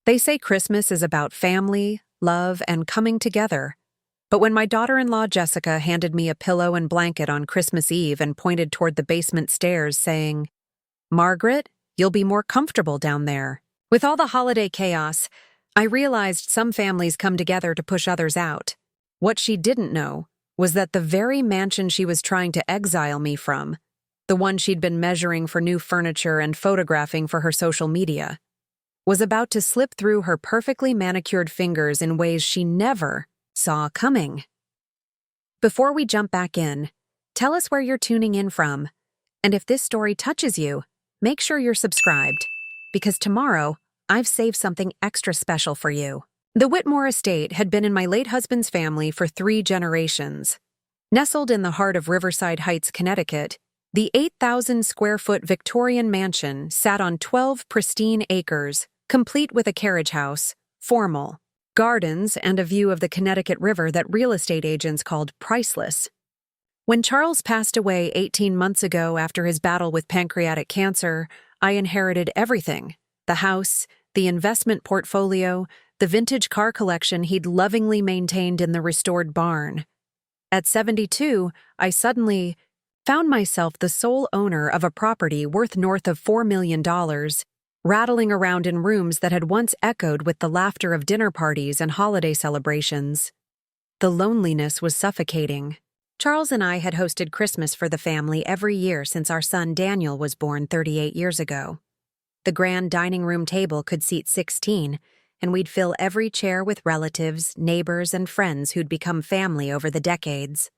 They say Christmas is about family, love, and coming together. But when my daughter-in-law Jessica handed me a pillow and blanket on Christmas Eve and pointed toward the basement stairs saying, "Margaret, you'll be more comfortable down there." With all the holiday chaos, I realized some families come together to push others out. What she didn't know was that the very mansion she was trying to exile me from, the one she'd been measuring for new furniture and photographing for her social media, was about to slip through her perfectly manicured fingers in ways she never saw coming. Before we jump back in, tell us where you're tuning in from, and if this story touches you, make sure you're subscribed, because tomorrow I've saved something extra special for you. The Whitmore estate had been in my late husband's family for 3 generations. Nestled in the heart of Riverside Heights, Connecticut, the 8,000-square-foot Victorian mansion sat on 12 pristine acres, complete with a carriage house, formal, gardens, and a view of the Connecticut River that real estate agents called priceless. When Charles passed away 18 months ago after his battle with pancreatic cancer, I inherited everything: the house, the investment portfolio, the vintage car collection he'd lovingly maintained in the restored barn. At 72, I suddenly found myself the sole owner of a property worth north of $4 million, rattling around in rooms that had once echoed with the laughter of dinner parties and holiday celebrations. The loneliness was suffocating. Charles and I had hosted Christmas for the family every year since our son Daniel was born 38 years ago. The grand dining room table could seat 16, and we'd fill every chair with relatives, neighbors, and friends who'd become family over the decades.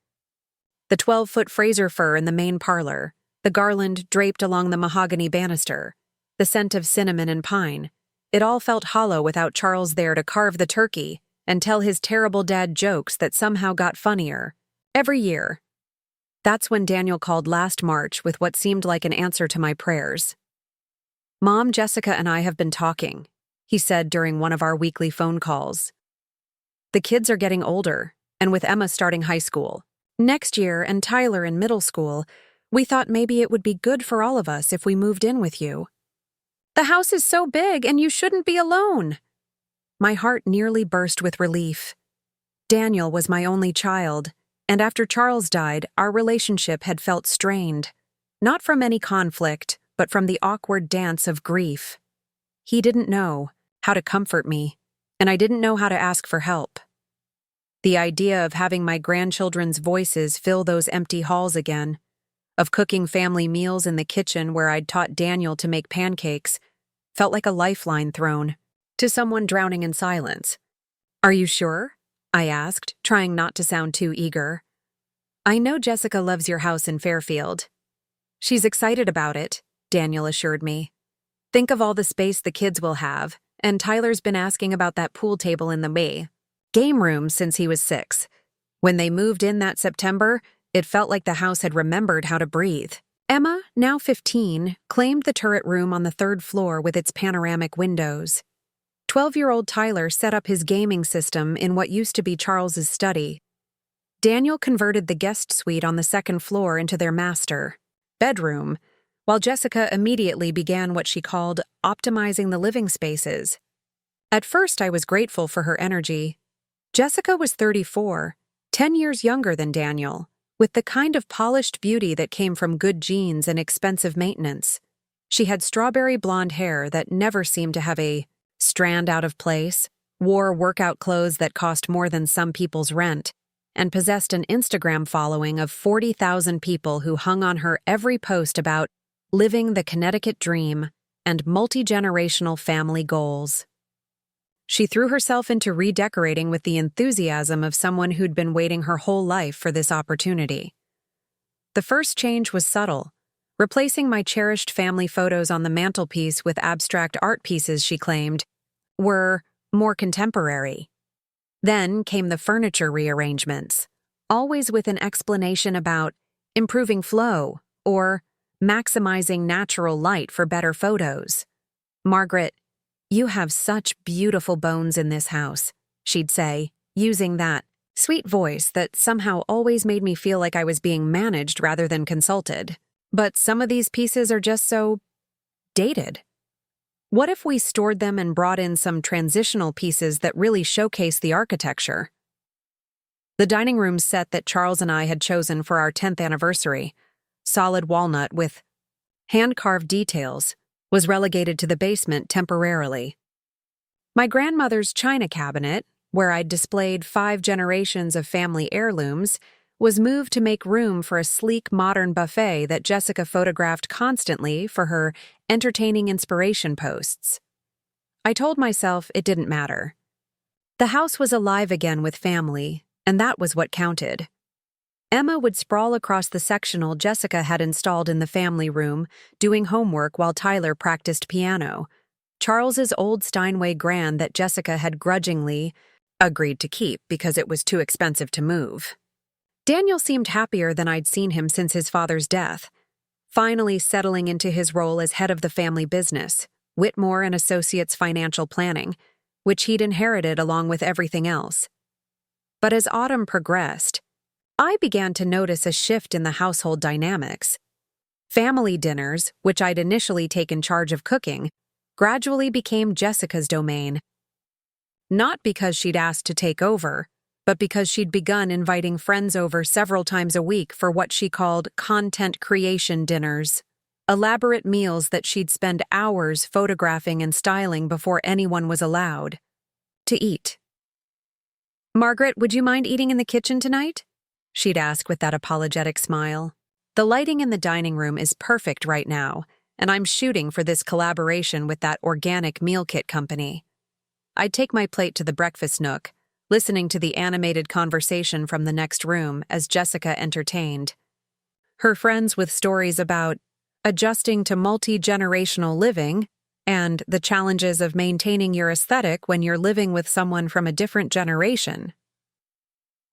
The 12-foot Fraser fir in the main parlor, the garland draped along the mahogany banister, the scent of cinnamon and pine. It all felt hollow without Charles there to carve the turkey and tell his terrible dad jokes that somehow got funnier every year. That's when Daniel called last March with what seemed like an answer to my prayers. "Mom, Jessica and I have been talking," he said during one of our weekly phone calls. "The kids are getting older, and with Emma starting high school next year and Tyler in middle school, we thought maybe it would be good for all of us if we moved in with you. The house is so big and you shouldn't be alone." My heart nearly burst with relief. Daniel was my only child, and after Charles died, our relationship had felt strained, not from any conflict, but from the awkward dance of grief. He didn't know how to comfort me, and I didn't know how to ask for help. The idea of having my grandchildren's voices fill those empty halls again, of cooking family meals in the kitchen where I'd taught Daniel to make pancakes, felt like a lifeline thrown to someone drowning in silence. "Are you sure?" I asked, trying not to sound too eager. "I know Jessica loves your house in Fairfield." "She's excited about it," Daniel assured me. "Think of all the space the kids will have, and Tyler's been asking about that pool table in the game room since he was 6. When they moved in that September, it felt like the house had remembered how to breathe." Emma, now 15, claimed the turret room on the 3rd floor with its panoramic windows. 12-year-old Tyler set up his gaming system in what used to be Charles's study. Daniel converted the guest suite on the 2nd floor into their master bedroom, while Jessica immediately began what she called optimizing the living spaces. At first, I was grateful for her energy. Jessica was 34, 10 years younger than Daniel, with the kind of polished beauty that came from good genes and expensive maintenance. She had strawberry blonde hair that never seemed to have a strand out of place, wore workout clothes that cost more than some people's rent, and possessed an Instagram following of 40,000 people who hung on her every post about living the Connecticut dream and multi-generational family goals. She threw herself into redecorating with the enthusiasm of someone who'd been waiting her whole life for this opportunity. The first change was subtle, replacing my cherished family photos on the mantelpiece with abstract art pieces she claimed were more contemporary. Then came the furniture rearrangements, always with an explanation about improving flow or maximizing natural light for better photos. "Margaret, you have such beautiful bones in this house," she'd say, using that sweet voice that somehow always made me feel like I was being managed rather than consulted. "But some of these pieces are just so dated." What if we stored them and brought in some transitional pieces that really showcase the architecture? The dining room set that Charles and I had chosen for our 10th anniversary, solid walnut with hand-carved details, was relegated to the basement temporarily. My grandmother's china cabinet, where I'd displayed 5 generations of family heirlooms, was moved to make room for a sleek modern buffet that Jessica photographed constantly for her entertaining inspiration posts. I told myself it didn't matter. The house was alive again with family, and that was what counted. Emma would sprawl across the sectional Jessica had installed in the family room, doing homework while Tyler practiced piano. Charles's old Steinway Grand that Jessica had grudgingly agreed to keep because it was too expensive to move. Daniel seemed happier than I'd seen him since his father's death, finally settling into his role as head of the family business, Whitmore and Associates Financial Planning, which he'd inherited along with everything else. But as autumn progressed, I began to notice a shift in the household dynamics. Family dinners, which I'd initially taken charge of cooking, gradually became Jessica's domain. Not because she'd asked to take over, but because she'd begun inviting friends over several times a week for what she called content creation dinners, elaborate meals that she'd spend hours photographing and styling before anyone was allowed to eat. "Margaret, would you mind eating in the kitchen tonight?" she'd ask with that apologetic smile. "The lighting in the dining room is perfect right now, and I'm shooting for this collaboration with that organic meal kit company." I'd take my plate to the breakfast nook, listening to the animated conversation from the next room as Jessica entertained her friends with stories about adjusting to multi-generational living and the challenges of maintaining your aesthetic when you're living with someone from a different generation.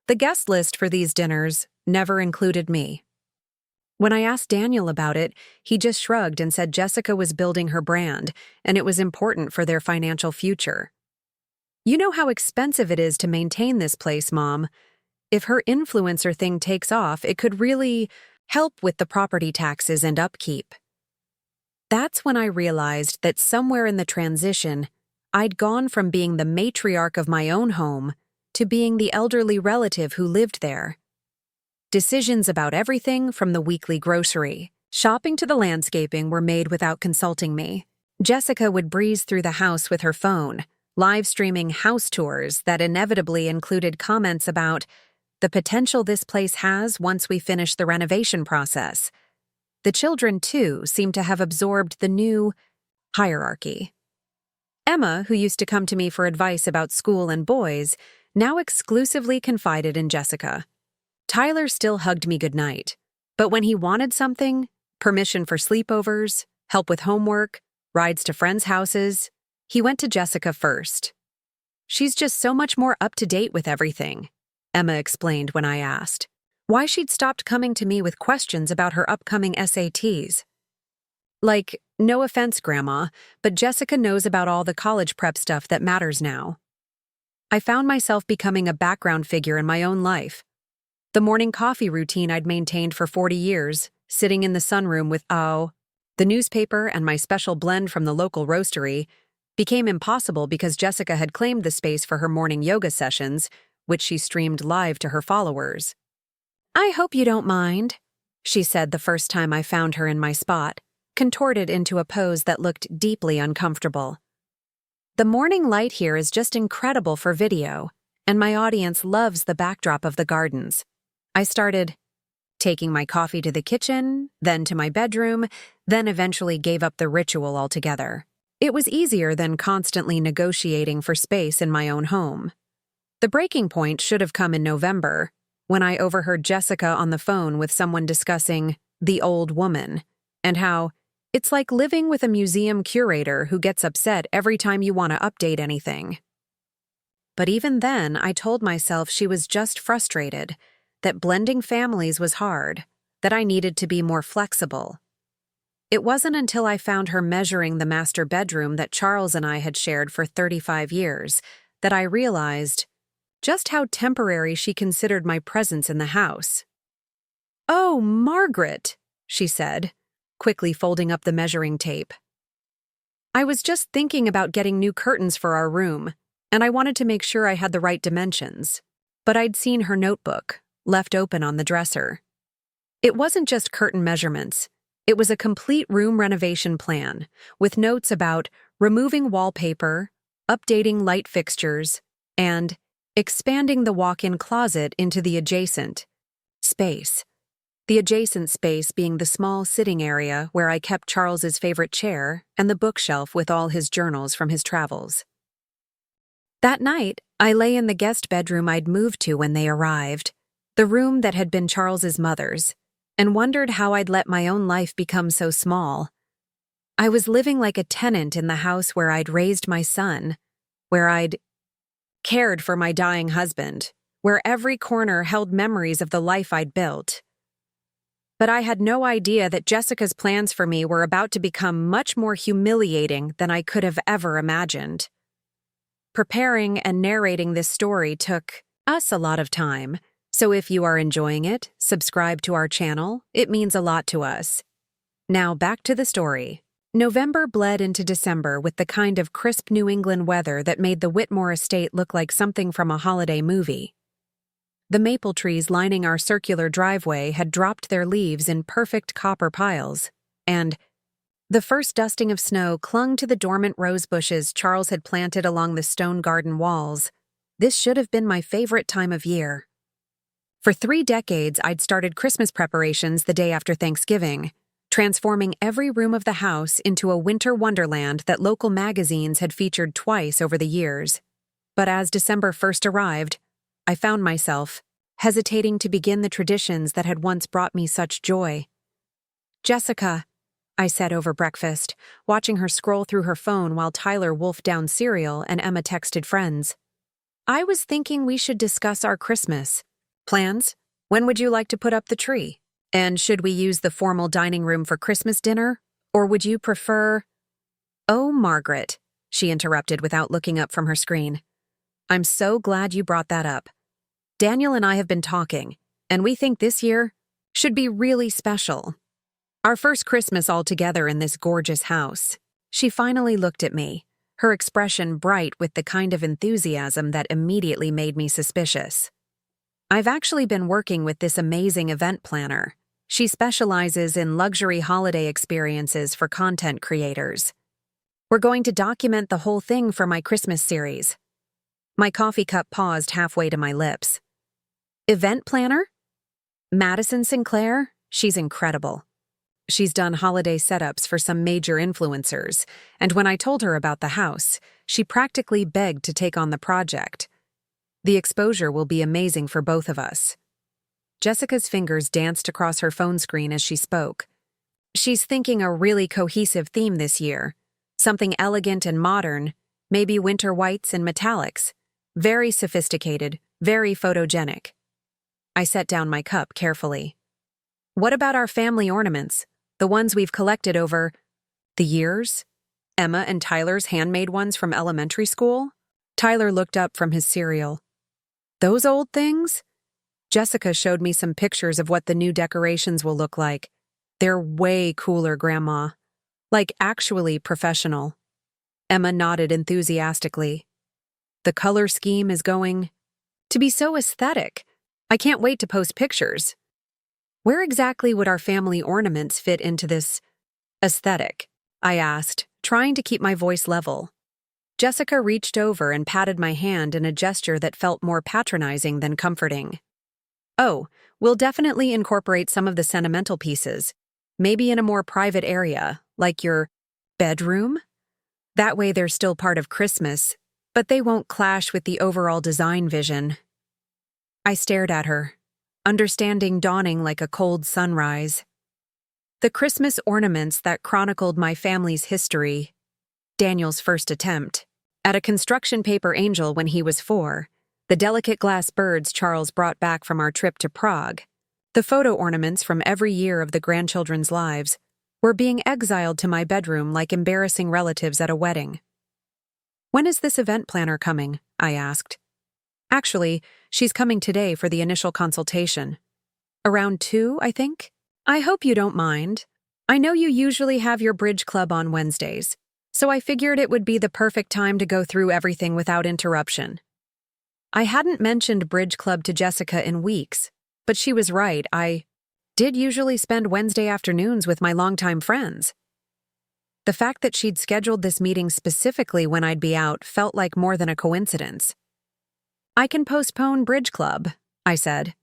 The guest list for these dinners never included me. When I asked Daniel about it, he just shrugged and said Jessica was building her brand, and it was important for their financial future. "You know how expensive it is to maintain this place, Mom. If her influencer thing takes off, it could really help with the property taxes and upkeep." That's when I realized that somewhere in the transition, I'd gone from being the matriarch of my own home to being the elderly relative who lived there. Decisions about everything from the weekly grocery, shopping to the landscaping were made without consulting me. Jessica would breeze through the house with her phone, live streaming house tours that inevitably included comments about the potential this place has once we finish the renovation process. The children, too, seemed to have absorbed the new hierarchy. Emma, who used to come to me for advice about school and boys, now exclusively confided in Jessica. Tyler still hugged me goodnight, but when he wanted something, permission for sleepovers, help with homework, rides to friends' houses, he went to Jessica first. "She's just so much more up-to-date with everything," Emma explained when I asked why she'd stopped coming to me with questions about her upcoming SATs. Like, "No offense, Grandma, but Jessica knows about all the college prep stuff that matters now." I found myself becoming a background figure in my own life. The morning coffee routine I'd maintained for 40 years, sitting in the sunroom with the newspaper and my special blend from the local roastery, became impossible because Jessica had claimed the space for her morning yoga sessions, which she streamed live to her followers. "I hope you don't mind," she said the first time I found her in my spot, contorted into a pose that looked deeply uncomfortable. "The morning light here is just incredible for video, and my audience loves the backdrop of the gardens." I started taking my coffee to the kitchen, then to my bedroom, then eventually gave up the ritual altogether. It was easier than constantly negotiating for space in my own home. The breaking point should have come in November, when I overheard Jessica on the phone with someone discussing the old woman, and how it's like living with a museum curator who gets upset every time you want to update anything. But even then, I told myself she was just frustrated, that blending families was hard, that I needed to be more flexible. It wasn't until I found her measuring the master bedroom that Charles and I had shared for 35 years that I realized just how temporary she considered my presence in the house. "Oh, Margaret," she said, quickly folding up the measuring tape. I was just thinking about getting new curtains for our room, and I wanted to make sure I had the right dimensions. But I'd seen her notebook, left open on the dresser. It wasn't just curtain measurements. It was a complete room renovation plan, with notes about removing wallpaper, updating light fixtures, and expanding the walk-in closet into the adjacent space. The adjacent space being the small sitting area where I kept Charles's favorite chair and the bookshelf with all his journals from his travels. That night, I lay in the guest bedroom I'd moved to when they arrived, the room that had been Charles's mother's, and wondered how I'd let my own life become so small. I was living like a tenant in the house where I'd raised my son, where I'd cared for my dying husband, where every corner held memories of the life I'd built. But I had no idea that Jessica's plans for me were about to become much more humiliating than I could have ever imagined. Preparing and narrating this story took us a lot of time, so if you are enjoying it, subscribe to our channel. It means a lot to us. Now back to the story. November bled into December with the kind of crisp New England weather that made the Whitmore estate look like something from a holiday movie. The maple trees lining our circular driveway had dropped their leaves in perfect copper piles, and the first dusting of snow clung to the dormant rose bushes Charles had planted along the stone garden walls. This should have been my favorite time of year. For 3 decades, I'd started Christmas preparations the day after Thanksgiving, transforming every room of the house into a winter wonderland that local magazines had featured twice over the years. But as December 1st arrived, I found myself hesitating to begin the traditions that had once brought me such joy. "Jessica," I said over breakfast, watching her scroll through her phone while Tyler wolfed down cereal and Emma texted friends. "I was thinking we should discuss our Christmas plans. When would you like to put up the tree? And should we use the formal dining room for Christmas dinner? Or would you prefer—" "Oh, Margaret," she interrupted without looking up from her screen. "I'm so glad you brought that up. Daniel and I have been talking, and we think this year should be really special. Our first Christmas all together in this gorgeous house." She finally looked at me, her expression bright with the kind of enthusiasm that immediately made me suspicious. "I've actually been working with this amazing event planner. She specializes in luxury holiday experiences for content creators. We're going to document the whole thing for my Christmas series." My coffee cup paused halfway to my lips. "Event planner? Madison Sinclair? She's incredible. She's done holiday setups for some major influencers, and when I told her about the house, she practically begged to take on the project. The exposure will be amazing for both of us." Jessica's fingers danced across her phone screen as she spoke. "She's thinking a really cohesive theme this year. Something elegant and modern, maybe winter whites and metallics. Very sophisticated, very photogenic." I set down my cup carefully. "What about our family ornaments, the ones we've collected over the years? Emma and Tyler's handmade ones from elementary school?" Tyler looked up from his cereal. "Those old things?" Jessica showed me some pictures of what the new decorations will look like. "They're way cooler, Grandma. Like actually professional." Emma nodded enthusiastically. "The color scheme is going to be so aesthetic. I can't wait to post pictures." "Where exactly would our family ornaments fit into this aesthetic?" I asked, trying to keep my voice level. Jessica reached over and patted my hand in a gesture that felt more patronizing than comforting. "Oh, we'll definitely incorporate some of the sentimental pieces, maybe in a more private area, like your bedroom. That way they're still part of Christmas, but they won't clash with the overall design vision." I stared at her, understanding dawning like a cold sunrise. The Christmas ornaments that chronicled my family's history, Daniel's first attempt at a construction paper angel when he was 4, the delicate glass birds Charles brought back from our trip to Prague, the photo ornaments from every year of the grandchildren's lives, were being exiled to my bedroom like embarrassing relatives at a wedding. "When is this event planner coming?" I asked. "Actually, she's coming today for the initial consultation. Around 2, I think? I hope you don't mind. I know you usually have your bridge club on Wednesdays, so I figured it would be the perfect time to go through everything without interruption. I hadn't mentioned Bridge Club to Jessica in weeks, but she was right. I did usually spend Wednesday afternoons with my longtime friends. The fact that she'd scheduled this meeting specifically when I'd be out felt like more than a coincidence. I can postpone Bridge Club, I said.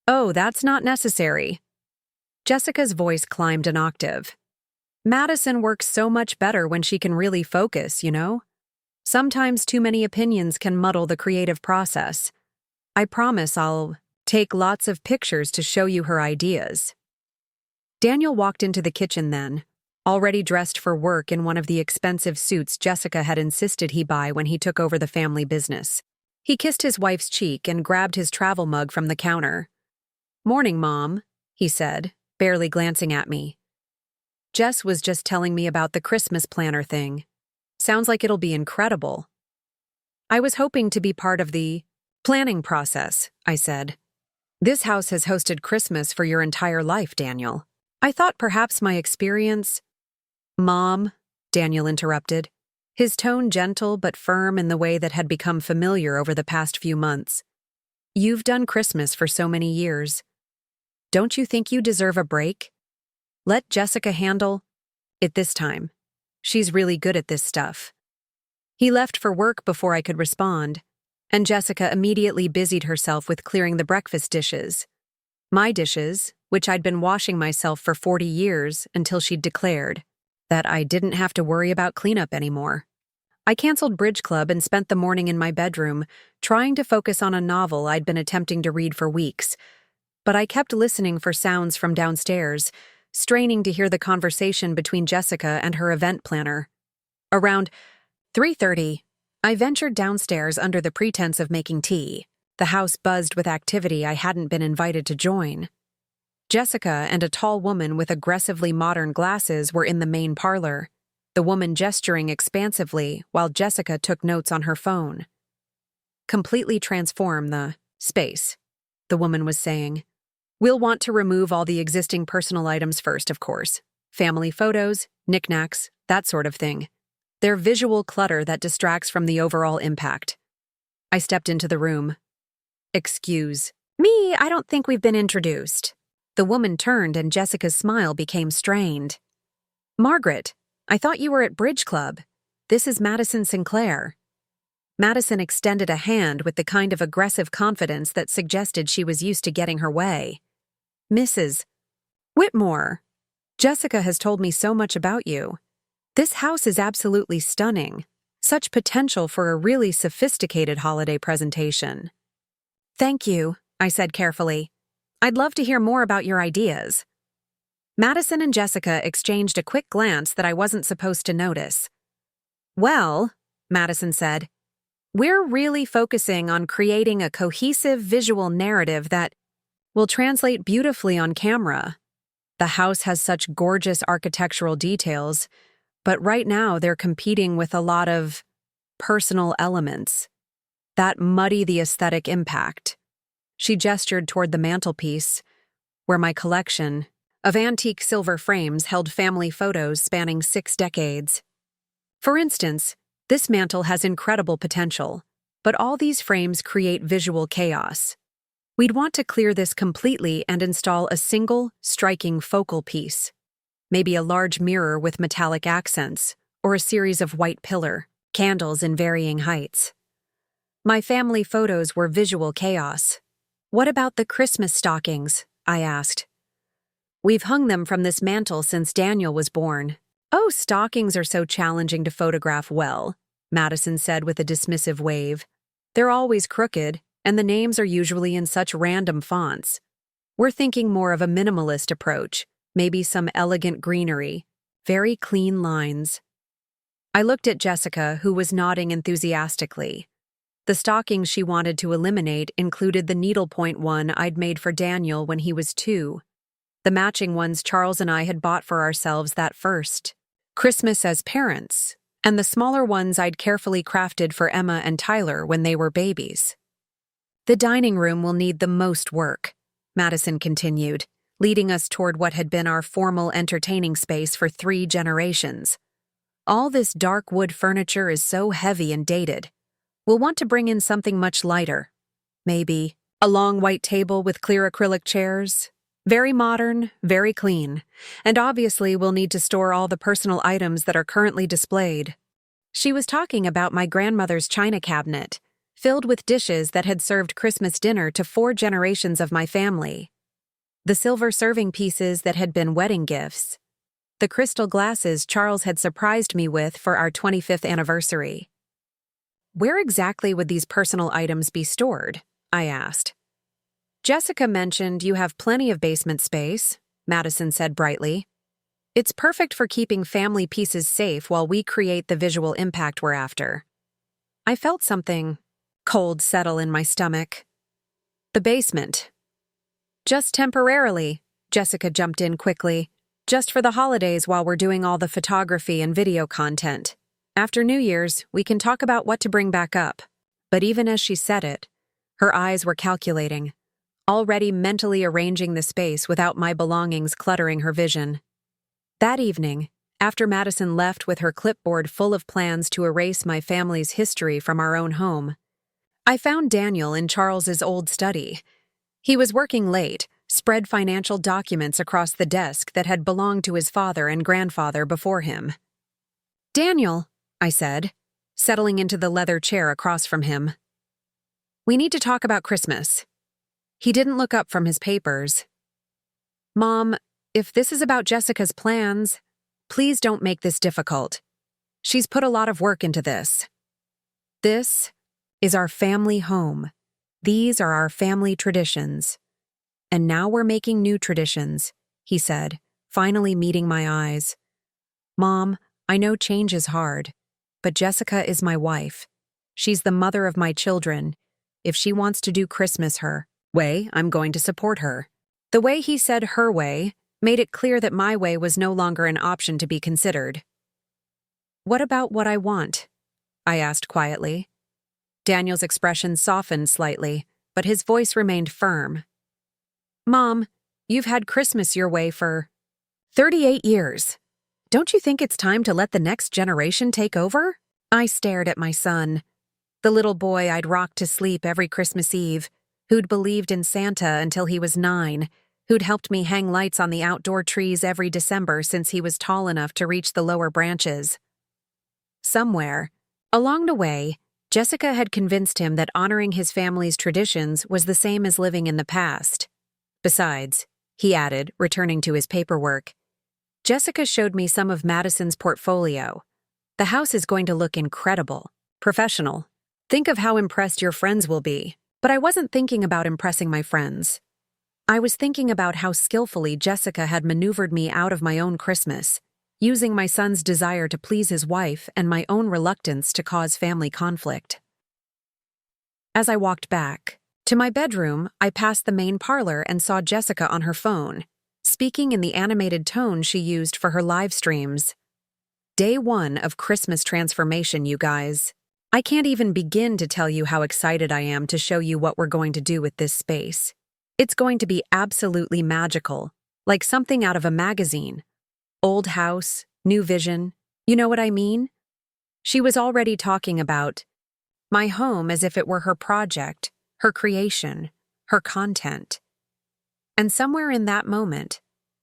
Oh, that's not necessary. Jessica's voice climbed an octave. Madison works so much better when she can really focus, you know? Sometimes too many opinions can muddle the creative process. I promise I'll take lots of pictures to show you her ideas. Daniel walked into the kitchen then, already dressed for work in one of the expensive suits Jessica had insisted he buy when he took over the family business. He kissed his wife's cheek and grabbed his travel mug from the counter. "Morning, Mom," he said, barely glancing at me. "Jess was just telling me about the Christmas planner thing. Sounds like it'll be incredible." "I was hoping to be part of the planning process," I said. "This house has hosted Christmas for your entire life, Daniel. I thought perhaps my experience—" "Mom," Daniel interrupted, his tone gentle but firm in the way that had become familiar over the past few months. "You've done Christmas for so many years. Don't you think you deserve a break? Let Jessica handle it this time. She's really good at this stuff." He left for work before I could respond, and Jessica immediately busied herself with clearing the breakfast dishes. My dishes, which I'd been washing myself for 40 years until she'd declared that I didn't have to worry about cleanup anymore. I canceled Bridge Club and spent the morning in my bedroom, trying to focus on a novel I'd been attempting to read for weeks. But I kept listening for sounds from downstairs, straining to hear the conversation between Jessica and her event planner. Around 3:30, I ventured downstairs under the pretense of making tea. The house buzzed with activity I hadn't been invited to join. Jessica and a tall woman with aggressively modern glasses were in the main parlor, the woman gesturing expansively while Jessica took notes on her phone. "Completely transform the space," the woman was saying. "We'll want to remove all the existing personal items first, of course. Family photos, knickknacks, that sort of thing. They're visual clutter that distracts from the overall impact." I stepped into the room. "Excuse me, I don't think we've been introduced." The woman turned and Jessica's smile became strained. "Margaret, I thought you were at Bridge Club. This is Madison Sinclair." Madison extended a hand with the kind of aggressive confidence that suggested she was used to getting her way. "Mrs. Whitmore, Jessica has told me so much about you. This house is absolutely stunning. Such potential for a really sophisticated holiday presentation." "Thank you," I said carefully. "I'd love to hear more about your ideas." Madison and Jessica exchanged a quick glance that I wasn't supposed to notice. "Well," Madison said, "we're really focusing on creating a cohesive visual narrative that will translate beautifully on camera. The house has such gorgeous architectural details, but right now they're competing with a lot of personal elements that muddy the aesthetic impact." She gestured toward the mantelpiece, where my collection of antique silver frames held family photos spanning 6 decades. "For instance, this mantel has incredible potential, but all these frames create visual chaos. We'd want to clear this completely and install a single, striking focal piece. Maybe a large mirror with metallic accents, or a series of white pillar candles in varying heights." My family photos were visual chaos. "What about the Christmas stockings?" I asked. "We've hung them from this mantel since Daniel was born." "Oh, stockings are so challenging to photograph well," Madison said with a dismissive wave. "They're always crooked, and the names are usually in such random fonts. We're thinking more of a minimalist approach, maybe some elegant greenery, very clean lines." I looked at Jessica, who was nodding enthusiastically. The stockings she wanted to eliminate included the needlepoint one I'd made for Daniel when he was 2, the matching ones Charles and I had bought for ourselves that first Christmas as parents, and the smaller ones I'd carefully crafted for Emma and Tyler when they were babies. "The dining room will need the most work," Madison continued, leading us toward what had been our formal entertaining space for 3 generations. All this dark wood furniture is so heavy and dated. We'll want to bring in something much lighter. Maybe a long white table with clear acrylic chairs. Very modern, very clean. And obviously we'll need to store all the personal items that are currently displayed. She was talking about my grandmother's china cabinet, filled with dishes that had served Christmas dinner to 4 generations of my family. The silver serving pieces that had been wedding gifts. The crystal glasses Charles had surprised me with for our 25th anniversary. Where exactly would these personal items be stored? I asked. Jessica mentioned you have plenty of basement space, Madison said brightly. It's perfect for keeping family pieces safe while we create the visual impact we're after. I felt something cold settle in my stomach. The basement. Just temporarily, Jessica jumped in quickly. Just for the holidays while we're doing all the photography and video content. After New Year's, we can talk about what to bring back up. But even as she said it, her eyes were calculating, already mentally arranging the space without my belongings cluttering her vision. That evening, after Madison left with her clipboard full of plans to erase my family's history from our own home, I found Daniel in Charles's old study. He was working late, spread financial documents across the desk that had belonged to his father and grandfather before him. Daniel, I said, settling into the leather chair across from him. We need to talk about Christmas. He didn't look up from his papers. Mom, if this is about Jessica's plans, please don't make this difficult. She's put a lot of work into this. This is our family home. These are our family traditions. And now we're making new traditions, he said, finally meeting my eyes. Mom, I know change is hard, but Jessica is my wife. She's the mother of my children. If she wants to do Christmas her way, I'm going to support her. The way he said her way made it clear that my way was no longer an option to be considered. What about what I want? I asked quietly. Daniel's expression softened slightly, but his voice remained firm. Mom, you've had Christmas your way for 38 years. Don't you think it's time to let the next generation take over? I stared at my son, the little boy I'd rocked to sleep every Christmas Eve, who'd believed in Santa until he was 9, who'd helped me hang lights on the outdoor trees every December since he was tall enough to reach the lower branches. Somewhere, along the way, Jessica had convinced him that honoring his family's traditions was the same as living in the past. Besides, he added, returning to his paperwork, Jessica showed me some of Madison's portfolio. The house is going to look incredible, professional. Think of how impressed your friends will be. But I wasn't thinking about impressing my friends. I was thinking about how skillfully Jessica had maneuvered me out of my own Christmas, using my son's desire to please his wife and my own reluctance to cause family conflict. As I walked back to my bedroom, I passed the main parlor and saw Jessica on her phone, speaking in the animated tone she used for her live streams. Day 1 of Christmas transformation, you guys. I can't even begin to tell you how excited I am to show you what we're going to do with this space. It's going to be absolutely magical, like something out of a magazine. Old house, new vision, you know what I mean? She was already talking about my home as if it were her project, her creation, her content. And somewhere in that moment,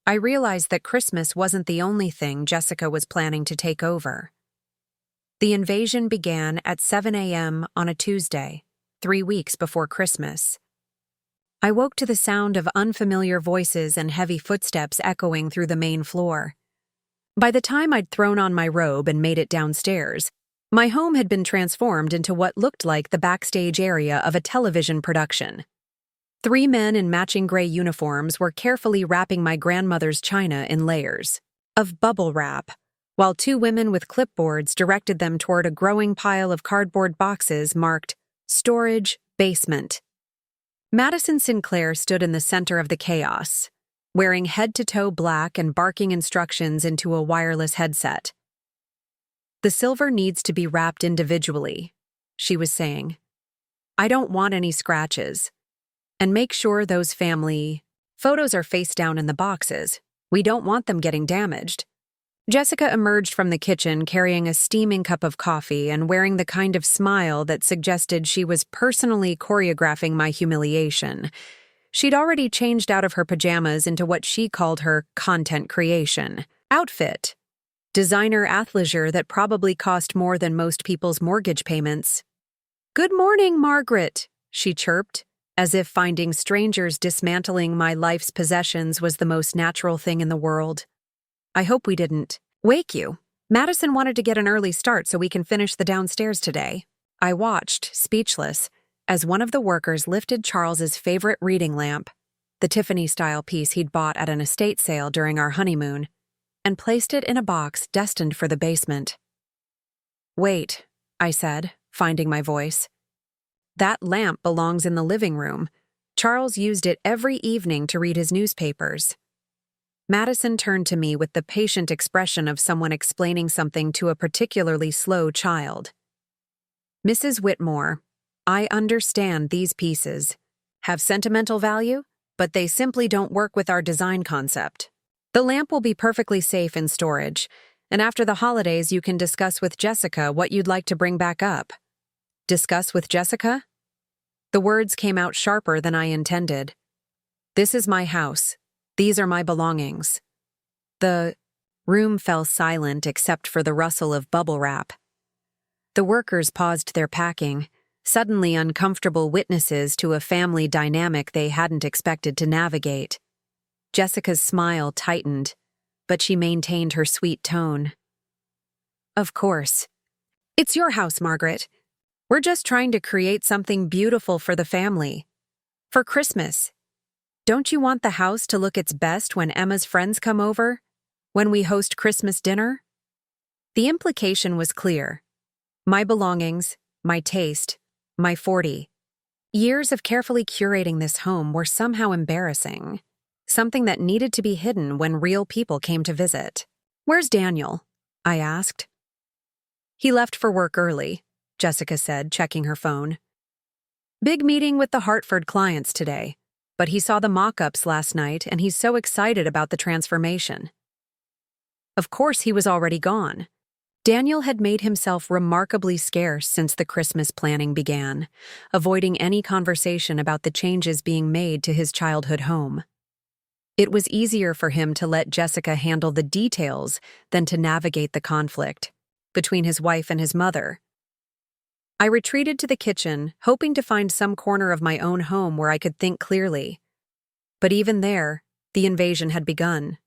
I realized that Christmas wasn't the only thing Jessica was planning to take over. The invasion began at 7 a.m. on a Tuesday, 3 weeks before Christmas. I woke to the sound of unfamiliar voices and heavy footsteps echoing through the main floor. By the time I'd thrown on my robe and made it downstairs, my home had been transformed into what looked like the backstage area of a television production. 3 men in matching gray uniforms were carefully wrapping my grandmother's china in layers of bubble wrap, while 2 women with clipboards directed them toward a growing pile of cardboard boxes marked Storage Basement. Madison Sinclair stood in the center of the chaos, wearing head-to-toe black and barking instructions into a wireless headset. The silver needs to be wrapped individually, she was saying. I don't want any scratches. And make sure those family photos are face down in the boxes. We don't want them getting damaged. Jessica emerged from the kitchen carrying a steaming cup of coffee and wearing the kind of smile that suggested she was personally choreographing my humiliation. She'd already changed out of her pajamas into what she called her content creation outfit. Designer athleisure that probably cost more than most people's mortgage payments. "Good morning, Margaret," she chirped, as if finding strangers dismantling my life's possessions was the most natural thing in the world. "I hope we didn't wake you. Madison wanted to get an early start so we can finish the downstairs today." I watched, speechless, as one of the workers lifted Charles's favorite reading lamp, the Tiffany-style piece he'd bought at an estate sale during our honeymoon, and placed it in a box destined for the basement. "Wait," I said, finding my voice. "That lamp belongs in the living room. Charles used it every evening to read his newspapers." Madison turned to me with the patient expression of someone explaining something to a particularly slow child. "Mrs. Whitmore, I understand these pieces have sentimental value, but they simply don't work with our design concept. The lamp will be perfectly safe in storage, and after the holidays you can discuss with Jessica what you'd like to bring back up." "Discuss with Jessica?" The words came out sharper than I intended. "This is my house. These are my belongings." The room fell silent except for the rustle of bubble wrap. The workers paused their packing, suddenly uncomfortable witnesses to a family dynamic they hadn't expected to navigate. Jessica's smile tightened, but she maintained her sweet tone. "Of course. It's your house, Margaret. We're just trying to create something beautiful for the family. For Christmas. Don't you want the house to look its best when Emma's friends come over? When we host Christmas dinner?" The implication was clear. My belongings, my taste, my 40 years of carefully curating this home were somehow embarrassing. Something that needed to be hidden when real people came to visit. "Where's Daniel?" I asked. "He left for work early," Jessica said, checking her phone. "Big meeting with the Hartford clients today, but he saw the mock-ups last night and he's so excited about the transformation." Of course he was already gone. Daniel had made himself remarkably scarce since the Christmas planning began, avoiding any conversation about the changes being made to his childhood home. It was easier for him to let Jessica handle the details than to navigate the conflict between his wife and his mother. I retreated to the kitchen, hoping to find some corner of my own home where I could think clearly. But even there, the invasion had begun.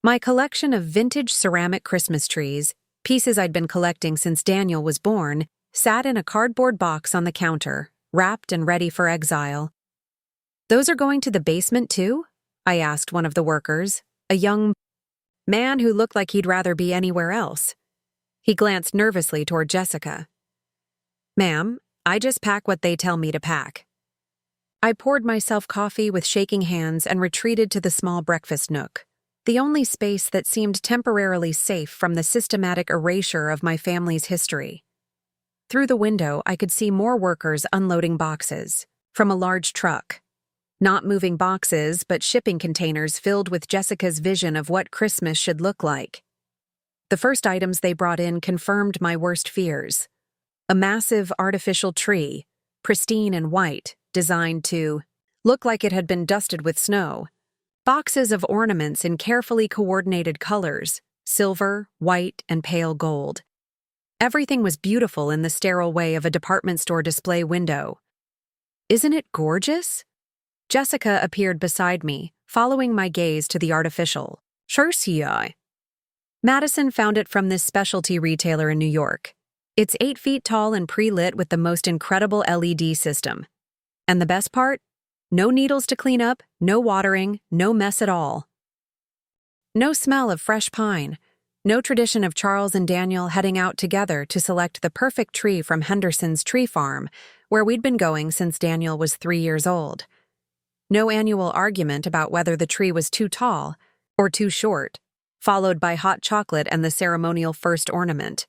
My collection of vintage ceramic Christmas trees, pieces I'd been collecting since Daniel was born, sat in a cardboard box on the counter, wrapped and ready for exile. "Those are going to the basement too?" I asked one of the workers, a young man who looked like he'd rather be anywhere else. He glanced nervously toward Jessica. "Ma'am, I just pack what they tell me to pack." I poured myself coffee with shaking hands and retreated to the small breakfast nook, the only space that seemed temporarily safe from the systematic erasure of my family's history. Through the window, I could see more workers unloading boxes from a large truck. Not moving boxes, but shipping containers filled with Jessica's vision of what Christmas should look like. The first items they brought in confirmed my worst fears. A massive artificial tree, pristine and white, designed to look like it had been dusted with snow. Boxes of ornaments in carefully coordinated colors, silver, white, and pale gold. Everything was beautiful in the sterile way of a department store display window. "Isn't it gorgeous?" Jessica appeared beside me, following my gaze to the artificial. "Sure, see. Madison found it from this specialty retailer in New York. It's 8 feet tall and pre-lit with the most incredible LED system. And the best part? No needles to clean up, no watering, no mess at all. No smell of fresh pine. No tradition of Charles and Daniel heading out together to select the perfect tree from Henderson's tree farm, where we'd been going since Daniel was 3 years old. No annual argument about whether the tree was too tall or too short, followed by hot chocolate and the ceremonial first ornament.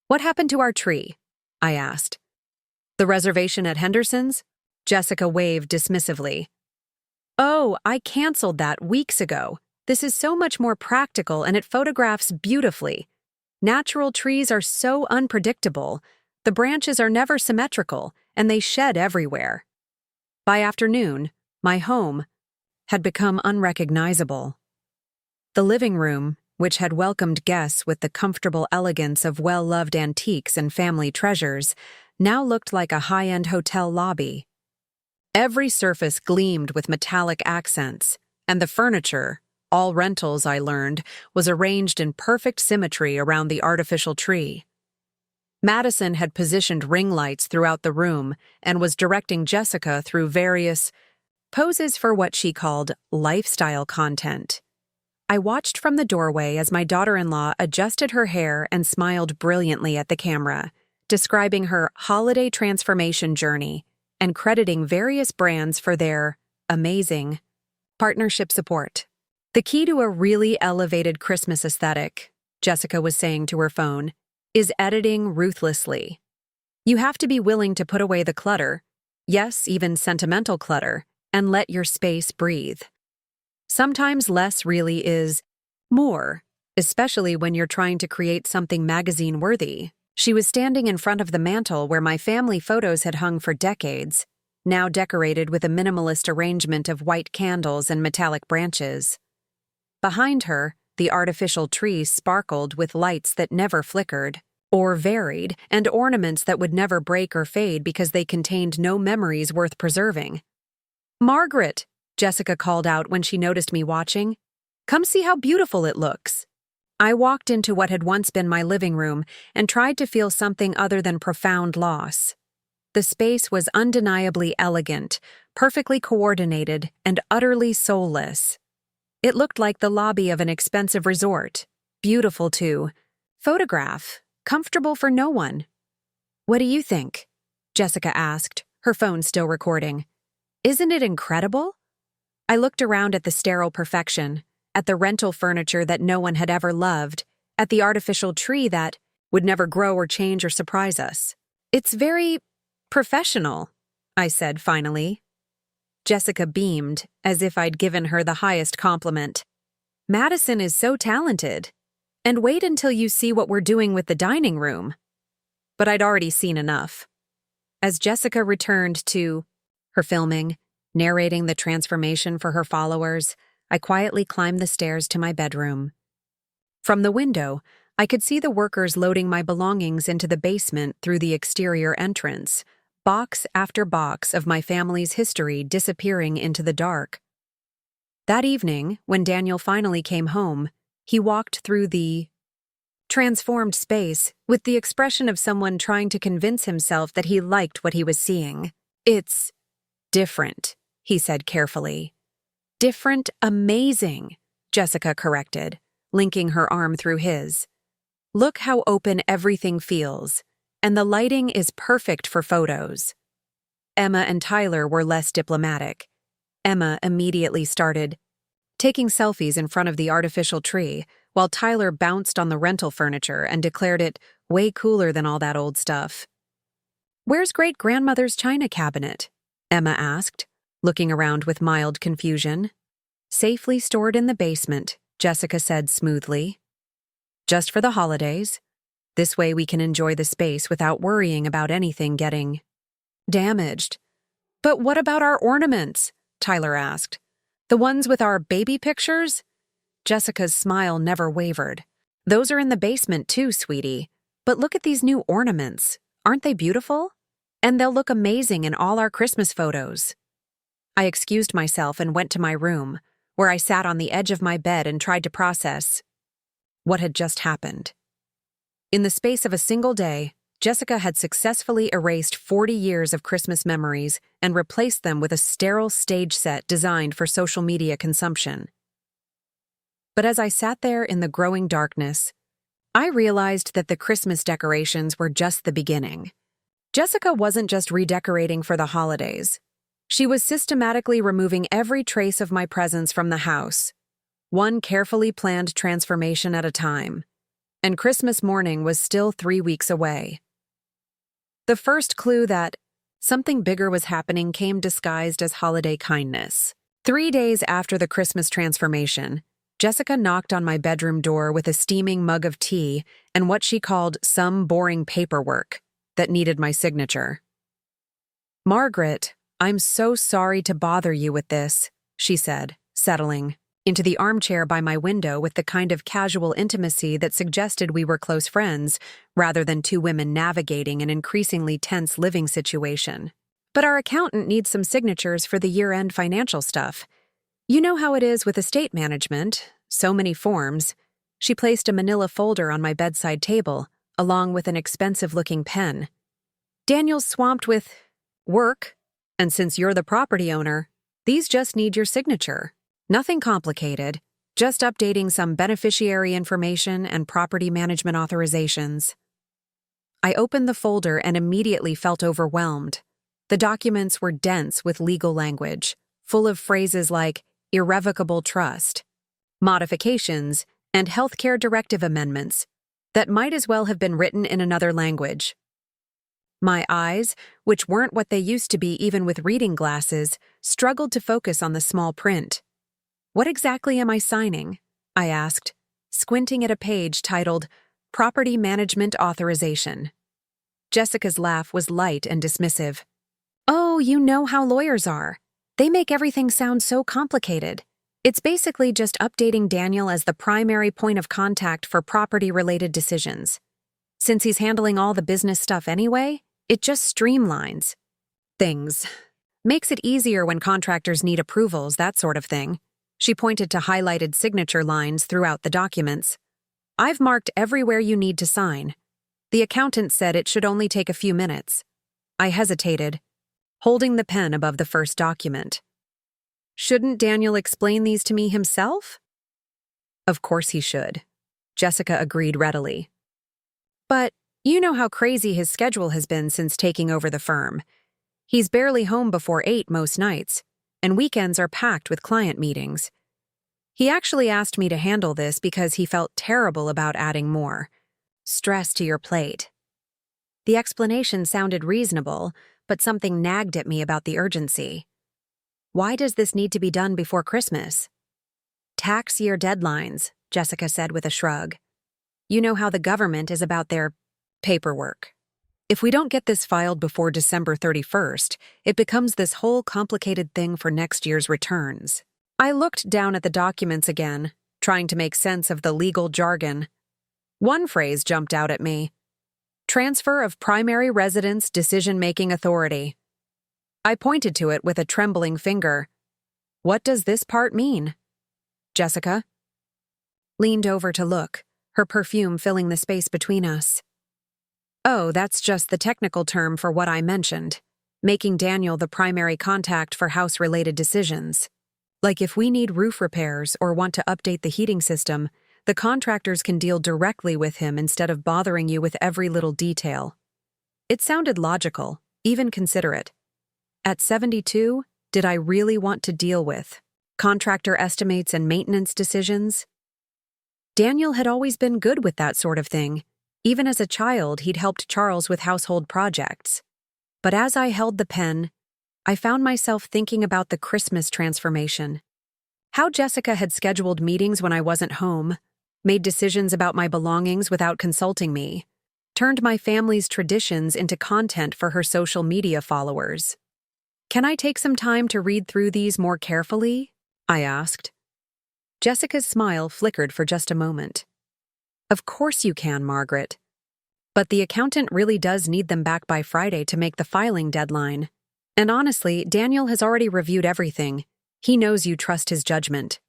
"What happened to our tree?" I asked. "The reservation at Henderson's?" Jessica waved dismissively. "Oh, I canceled that weeks ago. This is so much more practical and it photographs beautifully. Natural trees are so unpredictable. The branches are never symmetrical, and they shed everywhere. By afternoon, my home had become unrecognizable. The living room, which had welcomed guests with the comfortable elegance of well-loved antiques and family treasures, now looked like a high-end hotel lobby. Every surface gleamed with metallic accents, and the furniture, all rentals I learned, was arranged in perfect symmetry around the artificial tree. Madison had positioned ring lights throughout the room and was directing Jessica through various poses for what she called lifestyle content. I watched from the doorway as my daughter-in-law adjusted her hair and smiled brilliantly at the camera, describing her holiday transformation journey and crediting various brands for their amazing partnership support. The key to a really elevated Christmas aesthetic, Jessica was saying to her phone, is editing ruthlessly. You have to be willing to put away the clutter, yes, even sentimental clutter, and let your space breathe. Sometimes less really is more, especially when you're trying to create something magazine-worthy. She was standing in front of the mantel where my family photos had hung for decades, now decorated with a minimalist arrangement of white candles and metallic branches. Behind her, the artificial tree sparkled with lights that never flickered or varied, and ornaments that would never break or fade because they contained no memories worth preserving. "Margaret," Jessica called out when she noticed me watching. "Come see how beautiful it looks." I walked into what had once been my living room and tried to feel something other than profound loss. The space was undeniably elegant, perfectly coordinated, and utterly soulless. It looked like the lobby of an expensive resort, beautiful to photograph, comfortable for no one. "What do you think?" Jessica asked, her phone still recording. "Isn't it incredible?" I looked around at the sterile perfection, at the rental furniture that no one had ever loved, at the artificial tree that would never grow or change or surprise us. "It's very professional," I said finally. Jessica beamed, as if I'd given her the highest compliment. "Madison is so talented. And wait until you see what we're doing with the dining room." But I'd already seen enough. As Jessica returned to her filming, narrating the transformation for her followers, I quietly climbed the stairs to my bedroom. From the window, I could see the workers loading my belongings into the basement through the exterior entrance, box after box of my family's history disappearing into the dark. That evening, when Daniel finally came home, he walked through the transformed space with the expression of someone trying to convince himself that he liked what he was seeing. "It's different," he said carefully. "Different, amazing," Jessica corrected, linking her arm through his. "Look how open everything feels, and the lighting is perfect for photos." Emma and Tyler were less diplomatic. Emma immediately started taking selfies in front of the artificial tree, while Tyler bounced on the rental furniture and declared it way cooler than all that old stuff. "Where's great-grandmother's china cabinet?" Emma asked, looking around with mild confusion. "Safely stored in the basement," Jessica said smoothly. "Just for the holidays. This way we can enjoy the space without worrying about anything getting damaged." "But what about our ornaments?" Tyler asked. "The ones with our baby pictures?" Jessica's smile never wavered. "Those are in the basement too, sweetie. But look at these new ornaments. Aren't they beautiful? And they'll look amazing in all our Christmas photos." I excused myself and went to my room, where I sat on the edge of my bed and tried to process what had just happened. In the space of a single day, Jessica had successfully erased 40 years of Christmas memories and replaced them with a sterile stage set designed for social media consumption. But as I sat there in the growing darkness, I realized that the Christmas decorations were just the beginning. Jessica wasn't just redecorating for the holidays. She was systematically removing every trace of my presence from the house, one carefully planned transformation at a time. And Christmas morning was still 3 weeks away. The first clue that something bigger was happening came disguised as holiday kindness. 3 days after the Christmas transformation, Jessica knocked on my bedroom door with a steaming mug of tea and what she called some boring paperwork that needed my signature. "Margaret, I'm so sorry to bother you with this," she said, settling into the armchair by my window with the kind of casual intimacy that suggested we were close friends rather than two women navigating an increasingly tense living situation. "But our accountant needs some signatures for the year-end financial stuff. You know how it is with estate management, so many forms." She placed a manila folder on my bedside table, along with an expensive-looking pen. "Daniel's swamped with work, and since you're the property owner, these just need your signature. Nothing complicated, just updating some beneficiary information and property management authorizations." I opened the folder and immediately felt overwhelmed. The documents were dense with legal language, full of phrases like irrevocable trust, modifications, and healthcare directive amendments that might as well have been written in another language. My eyes, which weren't what they used to be even with reading glasses, struggled to focus on the small print. "What exactly am I signing?" I asked, squinting at a page titled Property Management Authorization. Jessica's laugh was light and dismissive. "Oh, you know how lawyers are. They make everything sound so complicated. It's basically just updating Daniel as the primary point of contact for property-related decisions. Since he's handling all the business stuff anyway, it just streamlines things. Makes it easier when contractors need approvals, that sort of thing." She pointed to highlighted signature lines throughout the documents. "I've marked everywhere you need to sign. The accountant said it should only take a few minutes." I hesitated, holding the pen above the first document. "Shouldn't Daniel explain these to me himself?" "Of course he should," Jessica agreed readily. "But you know how crazy his schedule has been since taking over the firm. He's barely home before 8 most nights, and weekends are packed with client meetings. He actually asked me to handle this because he felt terrible about adding more stress to your plate." The explanation sounded reasonable, but something nagged at me about the urgency. "Why does this need to be done before Christmas?" "Tax year deadlines," Jessica said with a shrug. "You know how the government is about their paperwork. If we don't get this filed before December 31st, it becomes this whole complicated thing for next year's returns." I looked down at the documents again, trying to make sense of the legal jargon. One phrase jumped out at me. "Transfer of primary residence decision-making authority." I pointed to it with a trembling finger. "What does this part mean?" Jessica leaned over to look, her perfume filling the space between us. "Oh, that's just the technical term for what I mentioned, making Daniel the primary contact for house-related decisions. Like if we need roof repairs or want to update the heating system, the contractors can deal directly with him instead of bothering you with every little detail." It sounded logical, even considerate. At 72, did I really want to deal with contractor estimates and maintenance decisions? Daniel had always been good with that sort of thing. Even as a child, he'd helped Charles with household projects. But as I held the pen, I found myself thinking about the Christmas transformation. How Jessica had scheduled meetings when I wasn't home, made decisions about my belongings without consulting me, turned my family's traditions into content for her social media followers. "Can I take some time to read through these more carefully?" I asked. Jessica's smile flickered for just a moment. "Of course you can, Margaret. But the accountant really does need them back by Friday to make the filing deadline. And honestly, Daniel has already reviewed everything. He knows you trust his judgment."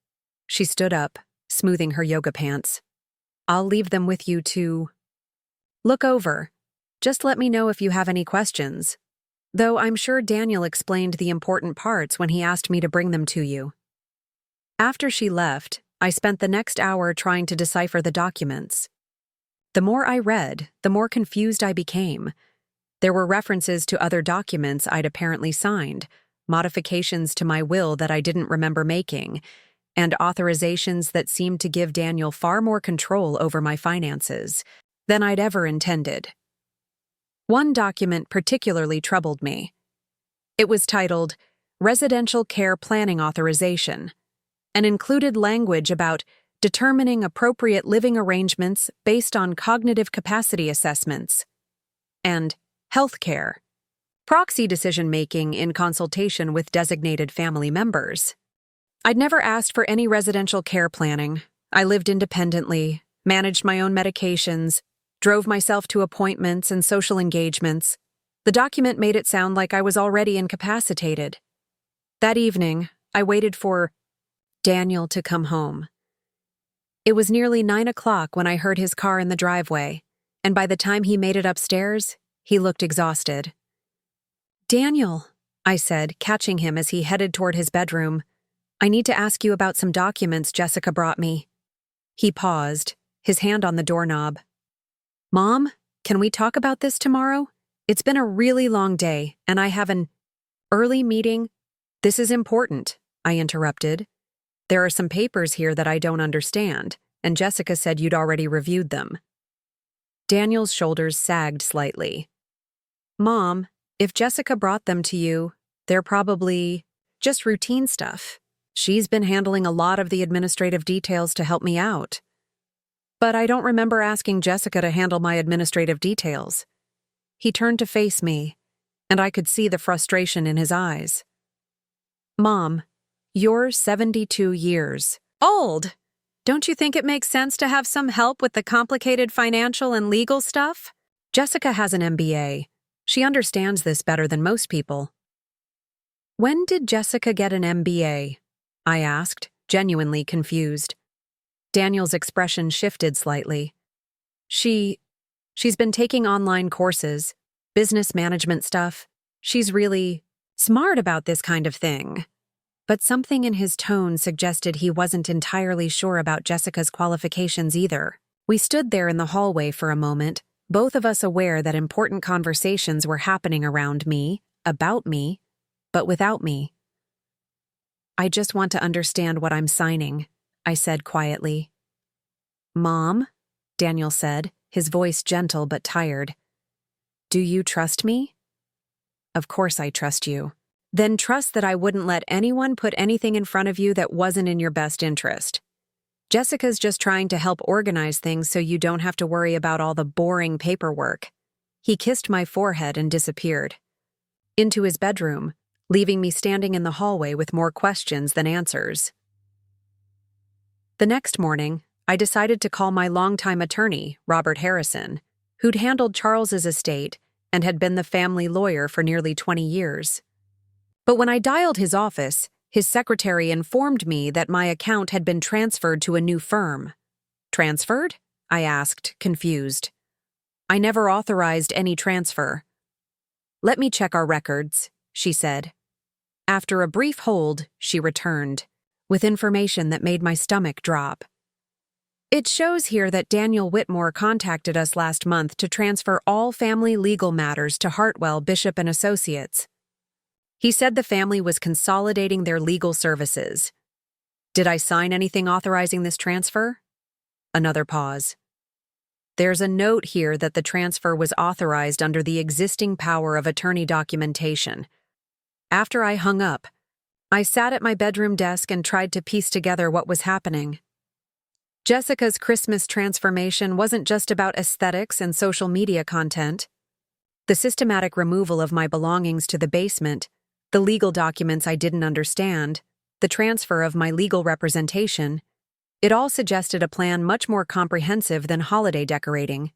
She stood up, smoothing her yoga pants. "I'll leave them with you to look over. Just let me know if you have any questions. Though I'm sure Daniel explained the important parts when he asked me to bring them to you." After she left, I spent the next hour trying to decipher the documents. The more I read, the more confused I became. There were references to other documents I'd apparently signed, modifications to my will that I didn't remember making, and authorizations that seemed to give Daniel far more control over my finances than I'd ever intended. One document particularly troubled me. It was titled Residential Care Planning Authorization and included language about determining appropriate living arrangements based on cognitive capacity assessments, and healthcare, proxy decision-making in consultation with designated family members. I'd never asked for any residential care planning. I lived independently, managed my own medications, drove myself to appointments and social engagements. The document made it sound like I was already incapacitated. That evening, I waited for Daniel to come home. It was nearly 9 o'clock when I heard his car in the driveway, and by the time he made it upstairs, he looked exhausted. "Daniel," I said, catching him as he headed toward his bedroom, "I need to ask you about some documents Jessica brought me." He paused, his hand on the doorknob. "Mom, can we talk about this tomorrow? It's been a really long day, and I have an early meeting." "This is important," I interrupted. "There are some papers here that I don't understand, and Jessica said you'd already reviewed them." Daniel's shoulders sagged slightly. "Mom, if Jessica brought them to you, they're probably just routine stuff. She's been handling a lot of the administrative details to help me out." "But I don't remember asking Jessica to handle my administrative details." He turned to face me, and I could see the frustration in his eyes. "Mom, you're 72 years old. Don't you think it makes sense to have some help with the complicated financial and legal stuff? Jessica has an MBA. She understands this better than most people." "When did Jessica get an MBA?" I asked, genuinely confused. Daniel's expression shifted slightly. She's been taking online courses, business management stuff. She's really smart about this kind of thing." But something in his tone suggested he wasn't entirely sure about Jessica's qualifications either. We stood there in the hallway for a moment, both of us aware that important conversations were happening around me, about me, but without me. "I just want to understand what I'm signing," I said quietly. "Mom," Daniel said, his voice gentle but tired. "Do you trust me?" "Of course I trust you." "Then trust that I wouldn't let anyone put anything in front of you that wasn't in your best interest. Jessica's just trying to help organize things so you don't have to worry about all the boring paperwork." He kissed my forehead and disappeared into his bedroom, leaving me standing in the hallway with more questions than answers. The next morning, I decided to call my longtime attorney, Robert Harrison, who'd handled Charles's estate and had been the family lawyer for nearly 20 years. But when I dialed his office, his secretary informed me that my account had been transferred to a new firm. "Transferred?" I asked, confused. "I never authorized any transfer." "Let me check our records," she said. After a brief hold, she returned, with information that made my stomach drop. "It shows here that Daniel Whitmore contacted us last month to transfer all family legal matters to Hartwell, Bishop & Associates. He said the family was consolidating their legal services. Did I sign anything authorizing this transfer?" Another pause. "There's a note here that the transfer was authorized under the existing power of attorney documentation." After I hung up, I sat at my bedroom desk and tried to piece together what was happening. Jessica's Christmas transformation wasn't just about aesthetics and social media content. The systematic removal of my belongings to the basement, the legal documents I didn't understand, the transfer of my legal representation, it all suggested a plan much more comprehensive than holiday decorating.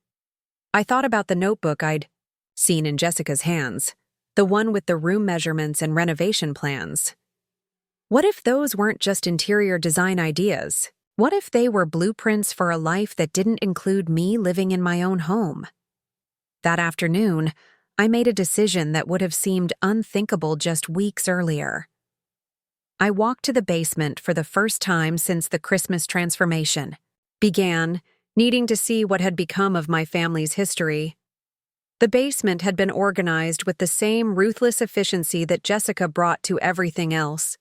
I thought about the notebook I'd seen in Jessica's hands, the one with the room measurements and renovation plans. What if those weren't just interior design ideas? What if they were blueprints for a life that didn't include me living in my own home? That afternoon, I made a decision that would have seemed unthinkable just weeks earlier. I walked to the basement for the first time since the Christmas transformation, began needing to see what had become of my family's history. The basement had been organized with the same ruthless efficiency that Jessica brought to everything else.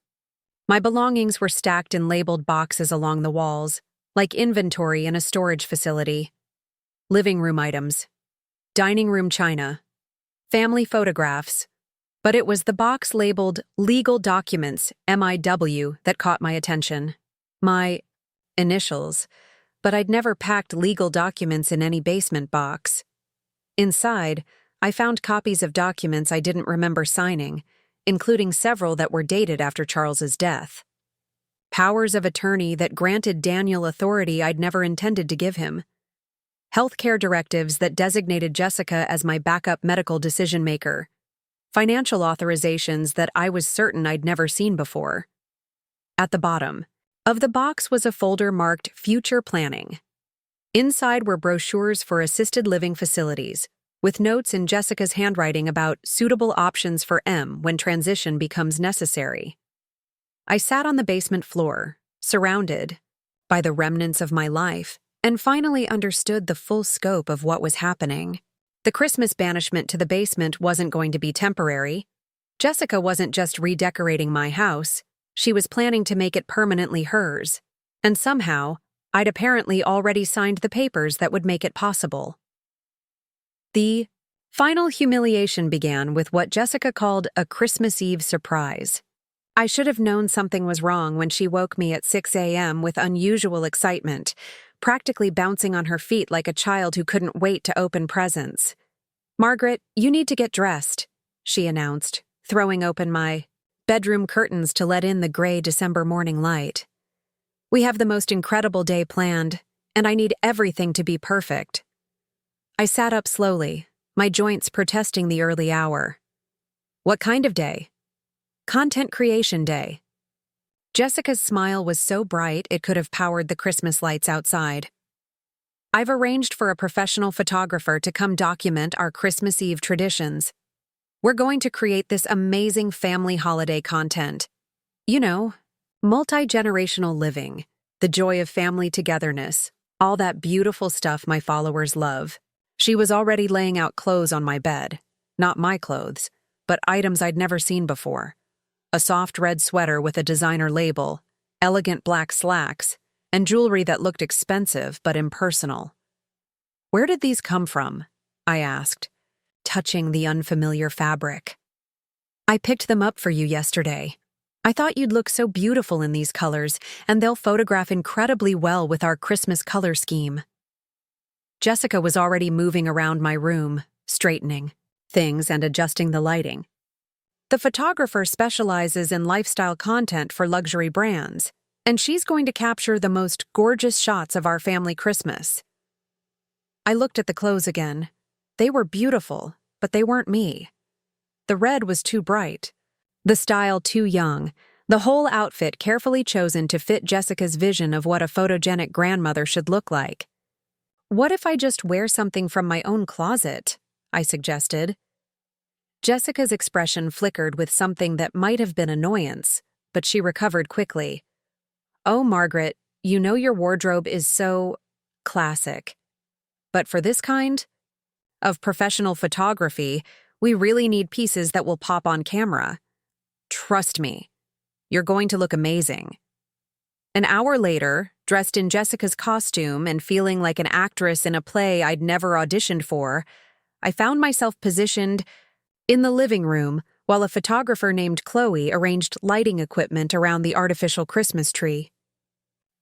My belongings were stacked in labeled boxes along the walls, like inventory in a storage facility. Living room items, dining room china, family photographs, but it was the box labeled Legal Documents, MIW, that caught my attention. My initials, but I'd never packed legal documents in any basement box. Inside, I found copies of documents I didn't remember signing, including several that were dated after Charles's death. Powers of attorney that granted Daniel authority I'd never intended to give him. Healthcare directives that designated Jessica as my backup medical decision-maker. Financial authorizations that I was certain I'd never seen before. At the bottom of the box was a folder marked Future Planning. Inside were brochures for assisted living facilities, with notes in Jessica's handwriting about suitable options for M when transition becomes necessary. I sat on the basement floor, surrounded by the remnants of my life, and finally understood the full scope of what was happening. The Christmas banishment to the basement wasn't going to be temporary. Jessica wasn't just redecorating my house, she was planning to make it permanently hers, and somehow, I'd apparently already signed the papers that would make it possible. The final humiliation began with what Jessica called a Christmas Eve surprise. I should have known something was wrong when she woke me at 6 a.m. with unusual excitement, practically bouncing on her feet like a child who couldn't wait to open presents. "Margaret, you need to get dressed," she announced, throwing open my bedroom curtains to let in the gray December morning light. "We have the most incredible day planned, and I need everything to be perfect." I sat up slowly, my joints protesting the early hour. "What kind of day?" "Content creation day." Jessica's smile was so bright it could have powered the Christmas lights outside. "I've arranged for a professional photographer to come document our Christmas Eve traditions. We're going to create this amazing family holiday content. You know, multi-generational living, the joy of family togetherness, all that beautiful stuff my followers love." She was already laying out clothes on my bed. Not my clothes, but items I'd never seen before. A soft red sweater with a designer label, elegant black slacks, and jewelry that looked expensive but impersonal. "Where did these come from?" I asked, touching the unfamiliar fabric. "I picked them up for you yesterday. I thought you'd look so beautiful in these colors, and they'll photograph incredibly well with our Christmas color scheme." Jessica was already moving around my room, straightening things and adjusting the lighting. The photographer specializes in lifestyle content for luxury brands, and she's going to capture the most gorgeous shots of our family Christmas. I looked at the clothes again. They were beautiful, but they weren't me. The red was too bright, the style too young, the whole outfit carefully chosen to fit Jessica's vision of what a photogenic grandmother should look like. "What if I just wear something from my own closet?" I suggested. Jessica's expression flickered with something that might have been annoyance, but she recovered quickly. "Oh, Margaret, you know your wardrobe is so classic. But for this kind of professional photography, we really need pieces that will pop on camera. Trust me, you're going to look amazing." An hour later, dressed in Jessica's costume and feeling like an actress in a play I'd never auditioned for, I found myself positioned in the living room while a photographer named Chloe arranged lighting equipment around the artificial Christmas tree.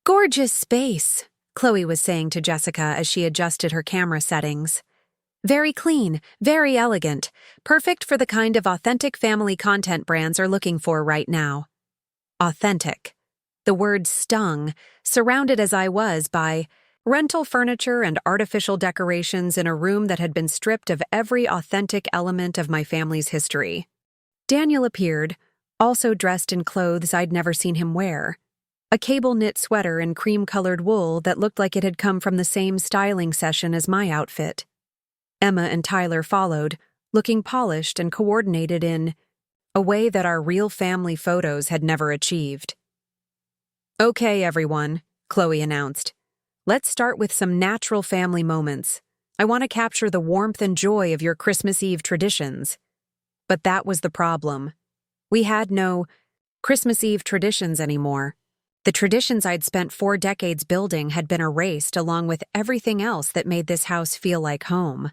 "Gorgeous space," Chloe was saying to Jessica as she adjusted her camera settings. "Very clean, very elegant, perfect for the kind of authentic family content brands are looking for right now." Authentic. The word stung, surrounded as I was by rental furniture and artificial decorations in a room that had been stripped of every authentic element of my family's history. Daniel appeared, also dressed in clothes I'd never seen him wear. A cable-knit sweater in cream-colored wool that looked like it had come from the same styling session as my outfit. Emma and Tyler followed, looking polished and coordinated in a way that our real family photos had never achieved. "Okay, everyone," Chloe announced. "Let's start with some natural family moments. I want to capture the warmth and joy of your Christmas Eve traditions." But that was the problem. We had no Christmas Eve traditions anymore. The traditions I'd spent 4 decades building had been erased along with everything else that made this house feel like home.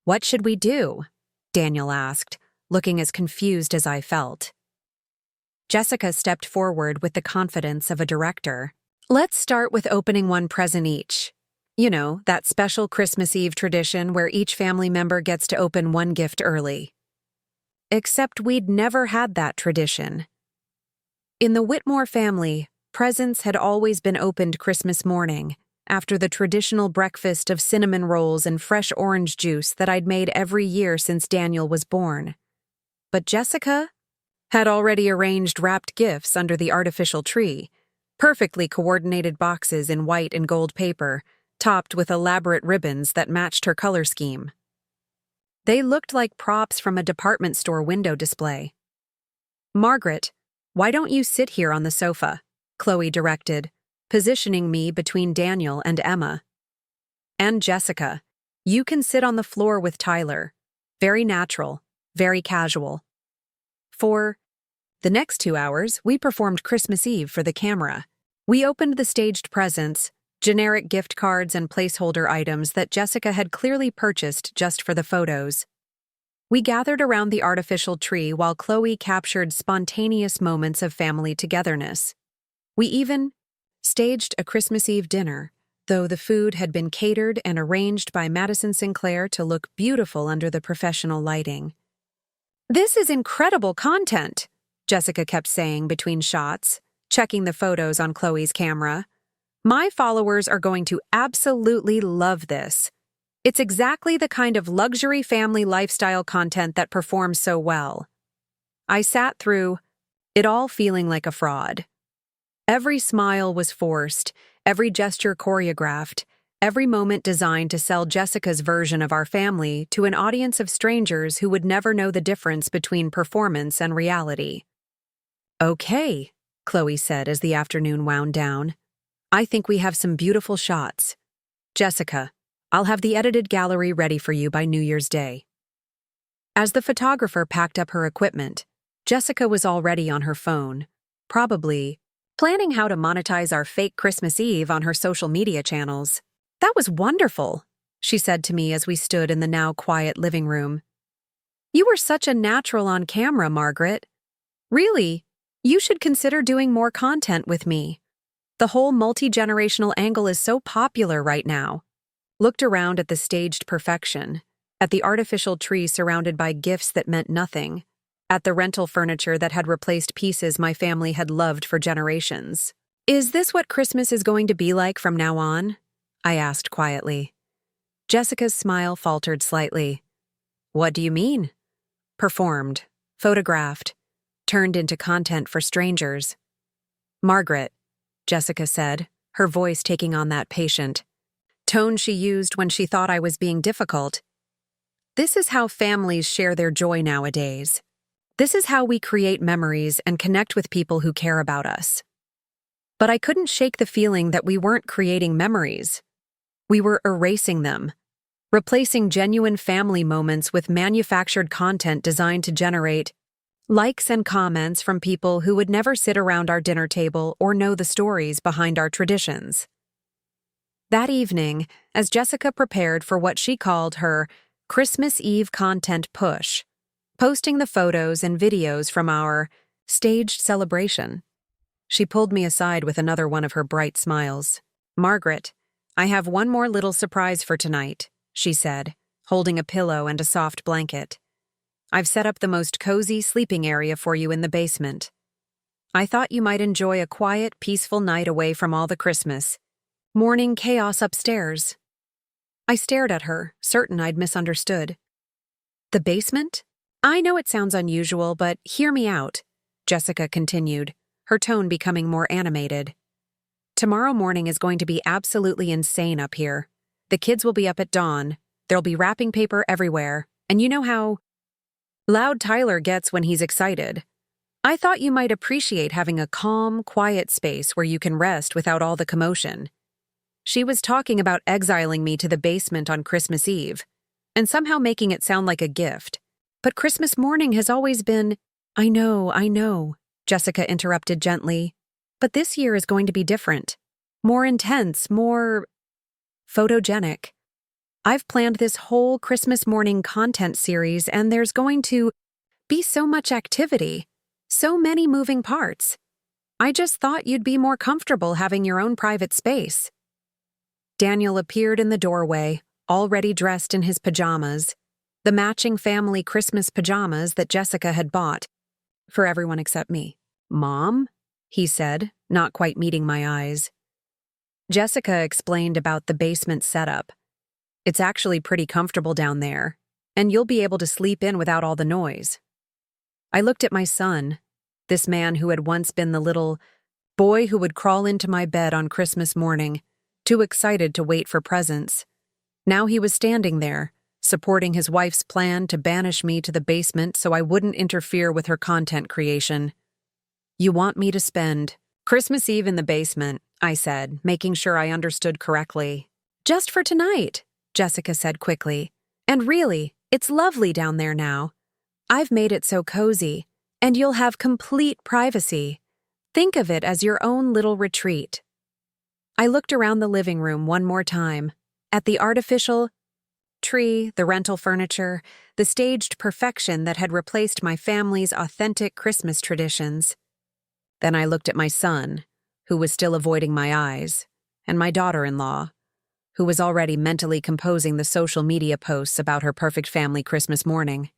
"What should we do?" Daniel asked, looking as confused as I felt. Jessica stepped forward with the confidence of a director. Let's start with opening one present each. You know, that special Christmas Eve tradition where each family member gets to open one gift early. Except we'd never had that tradition. In the Whitmore family, presents had always been opened Christmas morning, after the traditional breakfast of cinnamon rolls and fresh orange juice that I'd made every year since Daniel was born. But Jessica had already arranged wrapped gifts under the artificial tree, perfectly coordinated boxes in white and gold paper, topped with elaborate ribbons that matched her color scheme. They looked like props from a department store window display. "Margaret, why don't you sit here on the sofa?" Chloe directed, positioning me between Daniel and Emma. "And Jessica, you can sit on the floor with Tyler. Very natural, very casual." For the next 2 hours, we performed Christmas Eve for the camera. We opened the staged presents, generic gift cards and placeholder items that Jessica had clearly purchased just for the photos. We gathered around the artificial tree while Chloe captured spontaneous moments of family togetherness. We even staged a Christmas Eve dinner, though the food had been catered and arranged by Madison Sinclair to look beautiful under the professional lighting. "This is incredible content," Jessica kept saying between shots, checking the photos on Chloe's camera. "My followers are going to absolutely love this. It's exactly the kind of luxury family lifestyle content that performs so well." I sat through it all feeling like a fraud. Every smile was forced, every gesture choreographed, every moment designed to sell Jessica's version of our family to an audience of strangers who would never know the difference between performance and reality. "Okay," Chloe said as the afternoon wound down. "I think we have some beautiful shots. Jessica, I'll have the edited gallery ready for you by New Year's Day." As the photographer packed up her equipment, Jessica was already on her phone, probably planning how to monetize our fake Christmas Eve on her social media channels. "That was wonderful," she said to me as we stood in the now quiet living room. "You were such a natural on camera, Margaret. Really, you should consider doing more content with me. The whole multi-generational angle is so popular right now." Looked around at the staged perfection, at the artificial tree surrounded by gifts that meant nothing, at the rental furniture that had replaced pieces my family had loved for generations. "Is this what Christmas is going to be like from now on?" I asked quietly. Jessica's smile faltered slightly. "What do you mean?" "Performed, photographed, turned into content for strangers." "Margaret," Jessica said, her voice taking on that patient tone she used when she thought I was being difficult. "This is how families share their joy nowadays. This is how we create memories and connect with people who care about us." But I couldn't shake the feeling that we weren't creating memories. We were erasing them, replacing genuine family moments with manufactured content designed to generate likes and comments from people who would never sit around our dinner table or know the stories behind our traditions. That evening, as Jessica prepared for what she called her Christmas Eve content push, posting the photos and videos from our staged celebration, she pulled me aside with another one of her bright smiles. "Margaret, I have one more little surprise for tonight," she said, holding a pillow and a soft blanket. "I've set up the most cozy sleeping area for you in the basement. I thought you might enjoy a quiet, peaceful night away from all the Christmas morning chaos upstairs." I stared at her, certain I'd misunderstood. "The basement? I know it sounds unusual, but hear me out," Jessica continued, her tone becoming more animated. "Tomorrow morning is going to be absolutely insane up here. The kids will be up at dawn, there'll be wrapping paper everywhere, and you know how loud Tyler gets when he's excited. I thought you might appreciate having a calm, quiet space where you can rest without all the commotion." She was talking about exiling me to the basement on Christmas Eve, and somehow making it sound like a gift. But Christmas morning has always been— I know, Jessica interrupted gently. "But this year is going to be different. More intense, more photogenic. I've planned this whole Christmas morning content series, and there's going to be so much activity, so many moving parts. I just thought you'd be more comfortable having your own private space." Daniel appeared in the doorway, already dressed in his pajamas, the matching family Christmas pajamas that Jessica had bought, for everyone except me. "Mom?" he said, not quite meeting my eyes. Jessica explained about the basement setup. "It's actually pretty comfortable down there, and you'll be able to sleep in without all the noise." I looked at my son, this man who had once been the little boy who would crawl into my bed on Christmas morning, too excited to wait for presents. Now he was standing there, supporting his wife's plan to banish me to the basement so I wouldn't interfere with her content creation. "You want me to spend Christmas Eve in the basement," I said, making sure I understood correctly. "Just for tonight," Jessica said quickly. "And really, it's lovely down there now. I've made it so cozy, and you'll have complete privacy. Think of it as your own little retreat." I looked around the living room one more time, at the artificial tree, the rental furniture, the staged perfection that had replaced my family's authentic Christmas traditions. Then I looked at my son, who was still avoiding my eyes, and my daughter-in-law, who was already mentally composing the social media posts about her perfect family Christmas morning.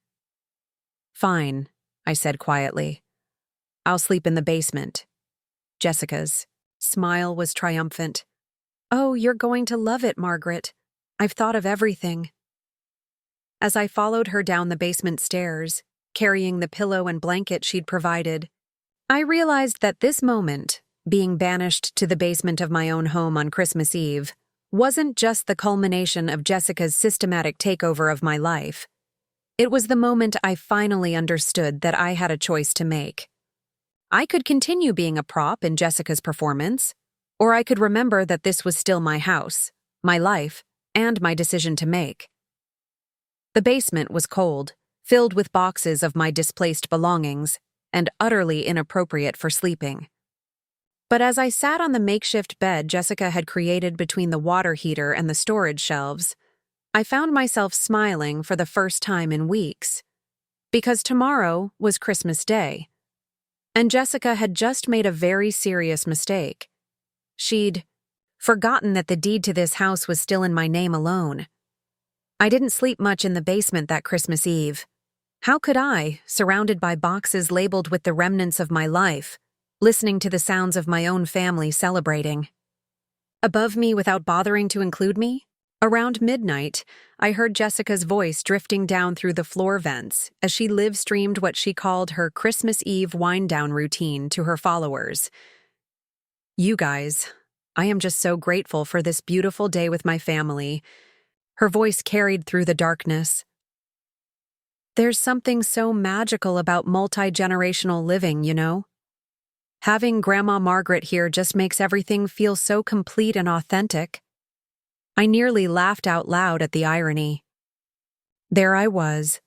"Fine," I said quietly. "I'll sleep in the basement." Jessica's smile was triumphant. "Oh, you're going to love it, Margaret. I've thought of everything." As I followed her down the basement stairs, carrying the pillow and blanket she'd provided, I realized that this moment, being banished to the basement of my own home on Christmas Eve, wasn't just the culmination of Jessica's systematic takeover of my life. It was the moment I finally understood that I had a choice to make. I could continue being a prop in Jessica's performance, or I could remember that this was still my house, my life, and my decision to make. The basement was cold, filled with boxes of my displaced belongings, and utterly inappropriate for sleeping. But as I sat on the makeshift bed Jessica had created between the water heater and the storage shelves, I found myself smiling for the first time in weeks. Because tomorrow was Christmas Day. And Jessica had just made a very serious mistake. She'd forgotten that the deed to this house was still in my name alone. I didn't sleep much in the basement that Christmas Eve. How could I, surrounded by boxes labeled with the remnants of my life, listening to the sounds of my own family celebrating? Above me without bothering to include me? Around midnight, I heard Jessica's voice drifting down through the floor vents as she live-streamed what she called her Christmas Eve wind-down routine to her followers. "You guys, I am just so grateful for this beautiful day with my family." Her voice carried through the darkness. "There's something so magical about multi-generational living, you know? Having Grandma Margaret here just makes everything feel so complete and authentic." I nearly laughed out loud at the irony. There I was,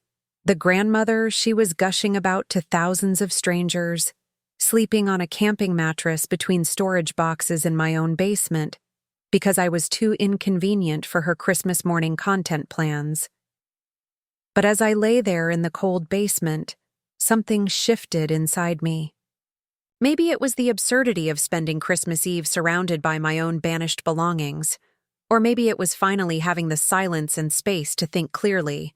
the grandmother she was gushing about to thousands of strangers, sleeping on a camping mattress between storage boxes in my own basement, because I was too inconvenient for her Christmas morning content plans. But as I lay there in the cold basement, something shifted inside me. Maybe it was the absurdity of spending Christmas Eve surrounded by my own banished belongings. Or maybe it was finally having the silence and space to think clearly.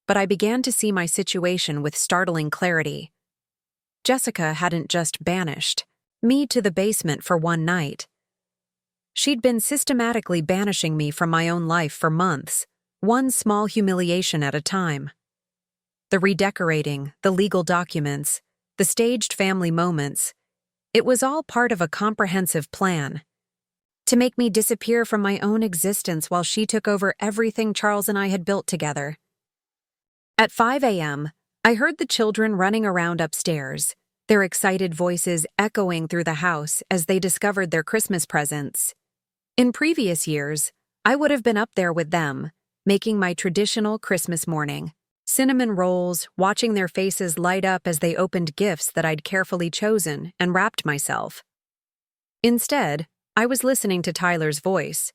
But I began to see my situation with startling clarity. Jessica hadn't just banished me to the basement for one night. She'd been systematically banishing me from my own life for months, one small humiliation at a time. The redecorating, the legal documents, the staged family moments, it was all part of a comprehensive plan. To make me disappear from my own existence while she took over everything Charles and I had built together. At 5 a.m., I heard the children running around upstairs, their excited voices echoing through the house as they discovered their Christmas presents. In previous years, I would have been up there with them, making my traditional Christmas morning. Cinnamon rolls, watching their faces light up as they opened gifts that I'd carefully chosen and wrapped myself. Instead, I was listening to Tyler's voice.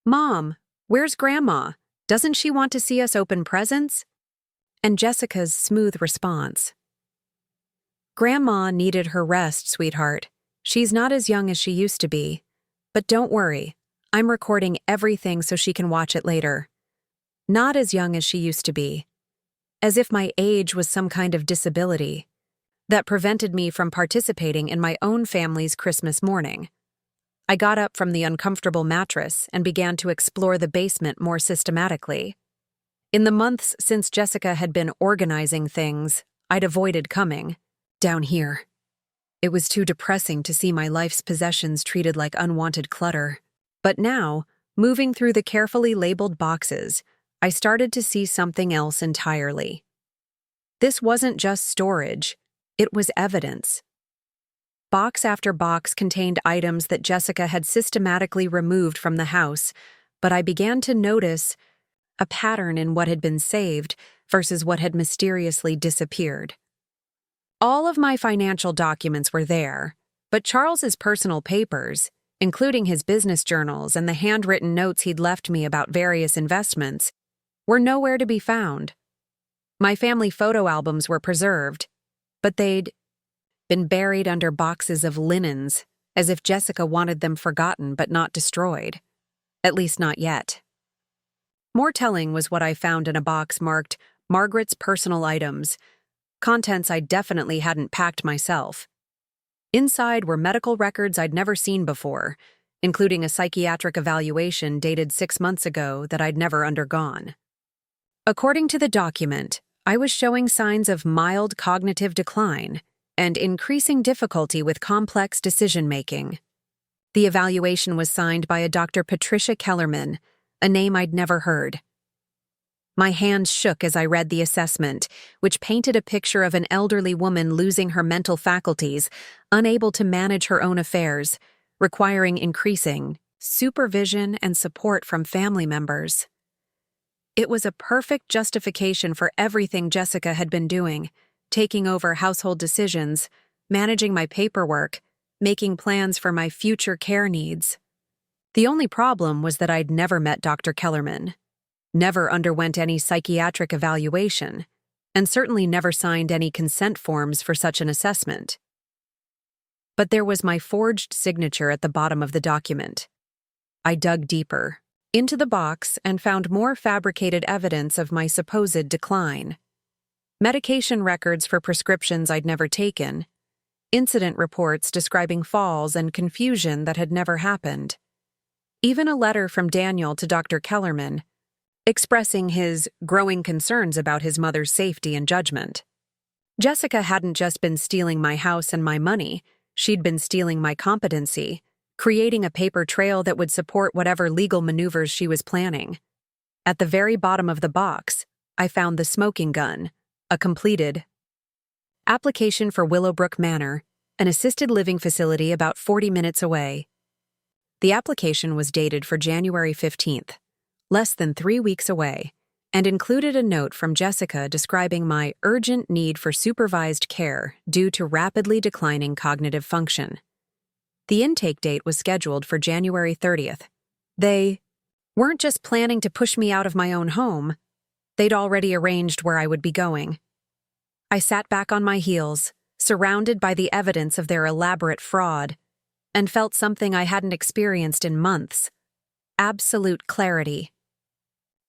"Mom, where's Grandma? Doesn't she want to see us open presents?" And Jessica's smooth response. "Grandma needed her rest, sweetheart. She's not as young as she used to be. But don't worry, I'm recording everything so she can watch it later. Not as young as she used to be. As if my age was some kind of disability that prevented me from participating in my own family's Christmas morning. I got up from the uncomfortable mattress and began to explore the basement more systematically. In the months since Jessica had been organizing things, I'd avoided coming down here. It was too depressing to see my life's possessions treated like unwanted clutter. But now, moving through the carefully labeled boxes, I started to see something else entirely. This wasn't just storage, it was evidence. Box after box contained items that Jessica had systematically removed from the house, but I began to notice a pattern in what had been saved versus what had mysteriously disappeared. All of my financial documents were there, but Charles's personal papers, including his business journals and the handwritten notes he'd left me about various investments, were nowhere to be found. My family photo albums were preserved, but they'd been buried under boxes of linens, as if Jessica wanted them forgotten but not destroyed. At least not yet. More telling was what I found in a box marked Margaret's personal items, contents I definitely hadn't packed myself. Inside were medical records I'd never seen before, including a psychiatric evaluation dated 6 months ago that I'd never undergone. According to the document, I was showing signs of mild cognitive decline and increasing difficulty with complex decision-making. The evaluation was signed by a Dr. Patricia Kellerman, a name I'd never heard. My hands shook as I read the assessment, which painted a picture of an elderly woman losing her mental faculties, unable to manage her own affairs, requiring increasing supervision and support from family members. It was a perfect justification for everything Jessica had been doing, taking over household decisions, managing my paperwork, making plans for my future care needs. The only problem was that I'd never met Dr. Kellerman, never underwent any psychiatric evaluation, and certainly never signed any consent forms for such an assessment. But there was my forged signature at the bottom of the document. I dug deeper into the box and found more fabricated evidence of my supposed decline. Medication records for prescriptions I'd never taken, incident reports describing falls and confusion that had never happened. Even a letter from Daniel to Dr. Kellerman, expressing his growing concerns about his mother's safety and judgment. Jessica hadn't just been stealing my house and my money, she'd been stealing my competency, creating a paper trail that would support whatever legal maneuvers she was planning. At the very bottom of the box, I found the smoking gun, a completed application for Willowbrook Manor, an assisted living facility about 40 minutes away. The application was dated for January 15th, less than 3 weeks away, and included a note from Jessica describing my urgent need for supervised care due to rapidly declining cognitive function. The intake date was scheduled for January 30th. They weren't just planning to push me out of my own home, they'd already arranged where I would be going. I sat back on my heels, surrounded by the evidence of their elaborate fraud, and felt something I hadn't experienced in months: absolute clarity.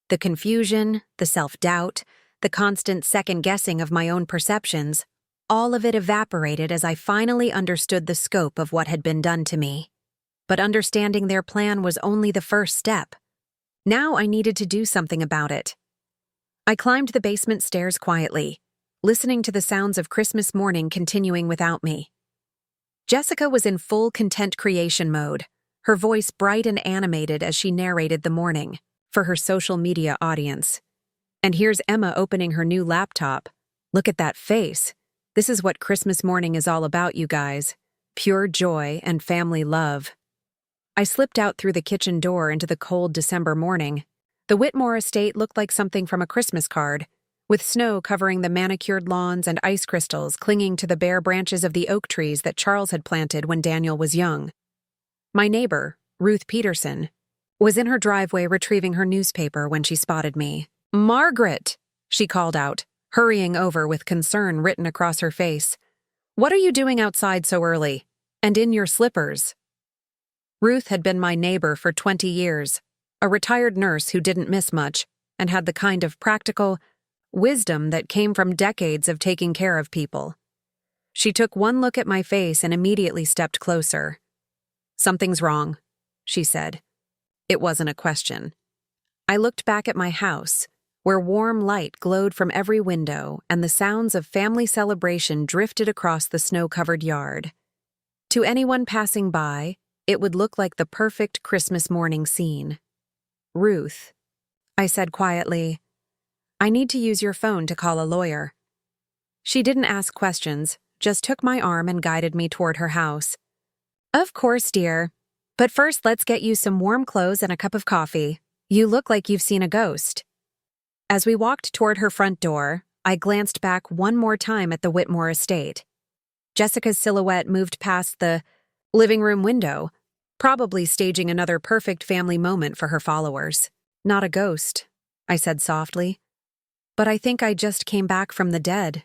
The confusion, the self-doubt, the constant second-guessing of my own perceptions, all of it evaporated as I finally understood the scope of what had been done to me. But understanding their plan was only the first step. Now I needed to do something about it. I climbed the basement stairs quietly, listening to the sounds of Christmas morning continuing without me. Jessica was in full content creation mode, her voice bright and animated as she narrated the morning for her social media audience. And here's Emma opening her new laptop. Look at that face. This is what Christmas morning is all about, you guys. Pure joy and family love. I slipped out through the kitchen door into the cold December morning. The Whitmore estate looked like something from a Christmas card, with snow covering the manicured lawns and ice crystals clinging to the bare branches of the oak trees that Charles had planted when Daniel was young. My neighbor, Ruth Peterson, was in her driveway retrieving her newspaper when she spotted me. "Margaret!" she called out, hurrying over with concern written across her face. "What are you doing outside so early? And in your slippers. Ruth had been my neighbor for 20 years, a retired nurse who didn't miss much and had the kind of practical wisdom that came from decades of taking care of people. She took one look at my face and immediately stepped closer. "Something's wrong," she said. It wasn't a question. I looked back at my house, where warm light glowed from every window and the sounds of family celebration drifted across the snow-covered yard. To anyone passing by, it would look like the perfect Christmas morning scene. "Ruth," I said quietly, "I need to use your phone to call a lawyer." She didn't ask questions, just took my arm and guided me toward her house. "Of course, dear. But first, let's get you some warm clothes and a cup of coffee. You look like you've seen a ghost." As we walked toward her front door, I glanced back one more time at the Whitmore estate. Jessica's silhouette moved past the living room window, probably staging another perfect family moment for her followers. "Not a ghost," I said softly. "But I think I just came back from the dead."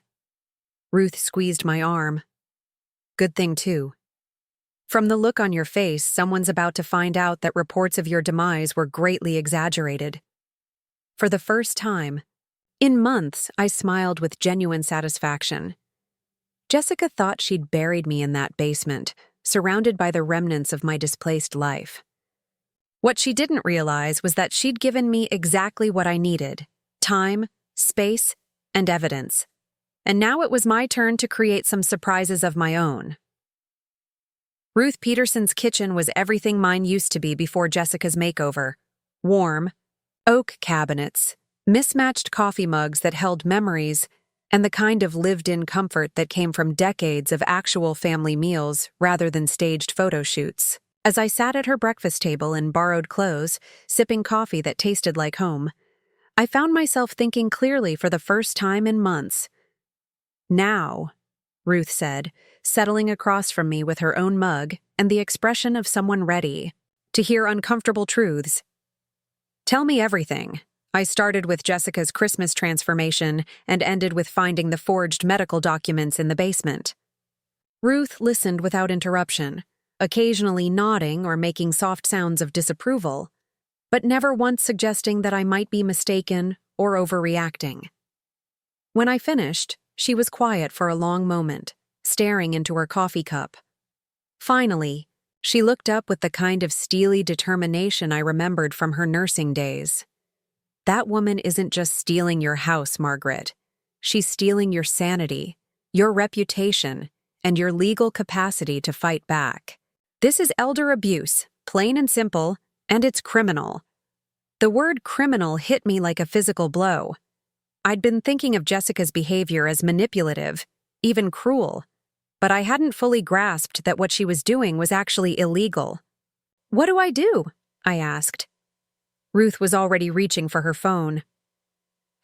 Ruth squeezed my arm. "Good thing, too. From the look on your face, someone's about to find out that reports of your demise were greatly exaggerated." For the first time in months, I smiled with genuine satisfaction. Jessica thought she'd buried me in that basement, surrounded by the remnants of my displaced life. What she didn't realize was that she'd given me exactly what I needed: time, space, and evidence. And now it was my turn to create some surprises of my own. Ruth Peterson's kitchen was everything mine used to be before Jessica's makeover. Warm, oak cabinets, mismatched coffee mugs that held memories, and the kind of lived-in comfort that came from decades of actual family meals rather than staged photo shoots. As I sat at her breakfast table in borrowed clothes, sipping coffee that tasted like home, I found myself thinking clearly for the first time in months. "Now," Ruth said, settling across from me with her own mug and the expression of someone ready to hear uncomfortable truths. "Tell me everything." I started with Jessica's Christmas transformation and ended with finding the forged medical documents in the basement. Ruth listened without interruption, occasionally nodding or making soft sounds of disapproval, but never once suggesting that I might be mistaken or overreacting. When I finished, she was quiet for a long moment, staring into her coffee cup. Finally, she looked up with the kind of steely determination I remembered from her nursing days. "That woman isn't just stealing your house, Margaret. She's stealing your sanity, your reputation, and your legal capacity to fight back. This is elder abuse, plain and simple, and it's criminal." The word criminal hit me like a physical blow. I'd been thinking of Jessica's behavior as manipulative, even cruel, but I hadn't fully grasped that what she was doing was actually illegal. "What do I do?" I asked. Ruth was already reaching for her phone.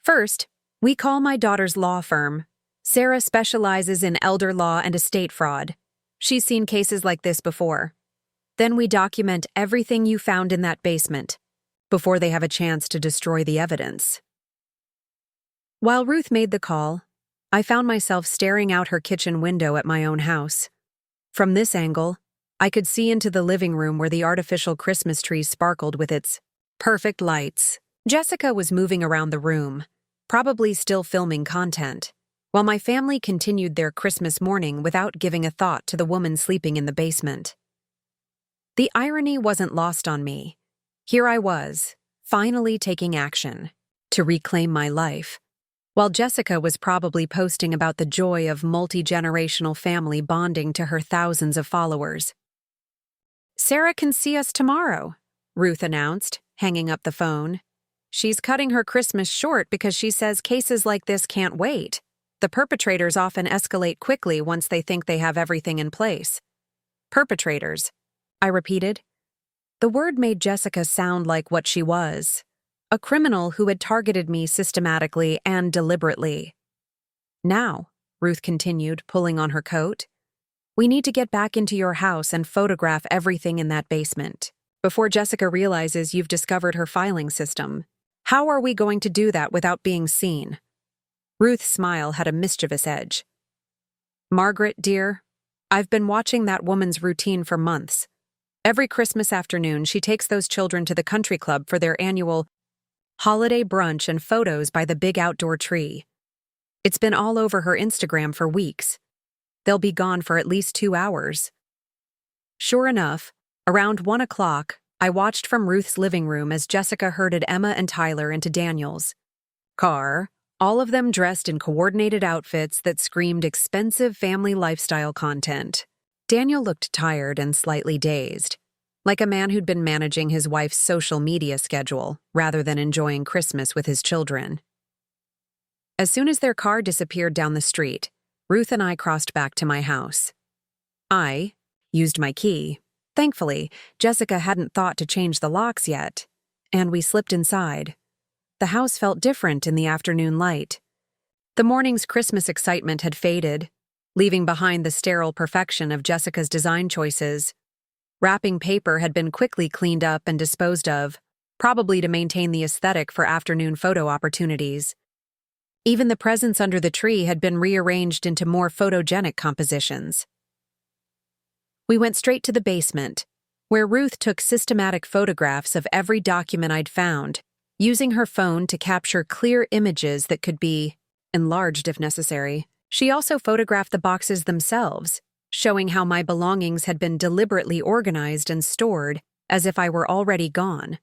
"First, we call my daughter's law firm. Sarah specializes in elder law and estate fraud. She's seen cases like this before. Then we document everything you found in that basement, before they have a chance to destroy the evidence." While Ruth made the call, I found myself staring out her kitchen window at my own house. From this angle, I could see into the living room where the artificial Christmas tree sparkled with its perfect lights. Jessica was moving around the room, probably still filming content, while my family continued their Christmas morning without giving a thought to the woman sleeping in the basement. The irony wasn't lost on me. Here I was, finally taking action to reclaim my life, while Jessica was probably posting about the joy of multi-generational family bonding to her thousands of followers. "Sarah can see us tomorrow," Ruth announced, hanging up the phone. "She's cutting her Christmas short because she says cases like this can't wait. The perpetrators often escalate quickly once they think they have everything in place." "Perpetrators," I repeated. The word made Jessica sound like what she was: a criminal who had targeted me systematically and deliberately. "Now," Ruth continued, pulling on her coat, "we need to get back into your house and photograph everything in that basement, before Jessica realizes you've discovered her filing system. How are we going to do that without being seen?" Ruth's smile had a mischievous edge. "Margaret, dear, I've been watching that woman's routine for months. Every Christmas afternoon, she takes those children to the country club for their annual holiday brunch and photos by the big outdoor tree. It's been all over her Instagram for weeks. They'll be gone for at least 2 hours. Sure enough, around 1 o'clock, I watched from Ruth's living room as Jessica herded Emma and Tyler into Daniel's car, all of them dressed in coordinated outfits that screamed expensive family lifestyle content. Daniel looked tired and slightly dazed, like a man who'd been managing his wife's social media schedule rather than enjoying Christmas with his children. As soon as their car disappeared down the street, Ruth and I crossed back to my house. I used my key. Thankfully, Jessica hadn't thought to change the locks yet, and we slipped inside. The house felt different in the afternoon light. The morning's Christmas excitement had faded, leaving behind the sterile perfection of Jessica's design choices. Wrapping paper had been quickly cleaned up and disposed of, probably to maintain the aesthetic for afternoon photo opportunities. Even the presents under the tree had been rearranged into more photogenic compositions. We went straight to the basement, where Ruth took systematic photographs of every document I'd found, using her phone to capture clear images that could be enlarged if necessary. She also photographed the boxes themselves, showing how my belongings had been deliberately organized and stored as if I were already gone.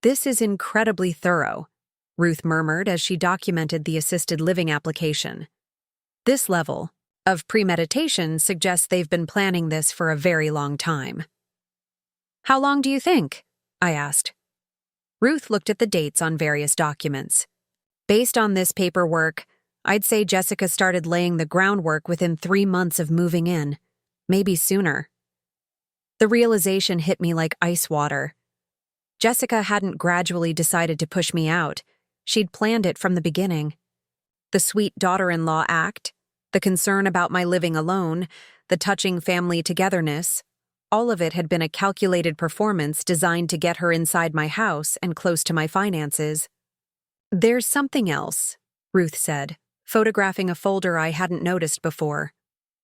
"This is incredibly thorough," Ruth murmured as she documented the assisted living application. "This level of premeditation suggests they've been planning this for a very long time." "How long do you think?" I asked. Ruth looked at the dates on various documents. "Based on this paperwork, I'd say Jessica started laying the groundwork within 3 months of moving in, maybe sooner." The realization hit me like ice water. Jessica hadn't gradually decided to push me out. She'd planned it from the beginning. The sweet daughter-in-law act, the concern about my living alone, the touching family togetherness, all of it had been a calculated performance designed to get her inside my house and close to my finances. "There's something else," Ruth said, photographing a folder I hadn't noticed before.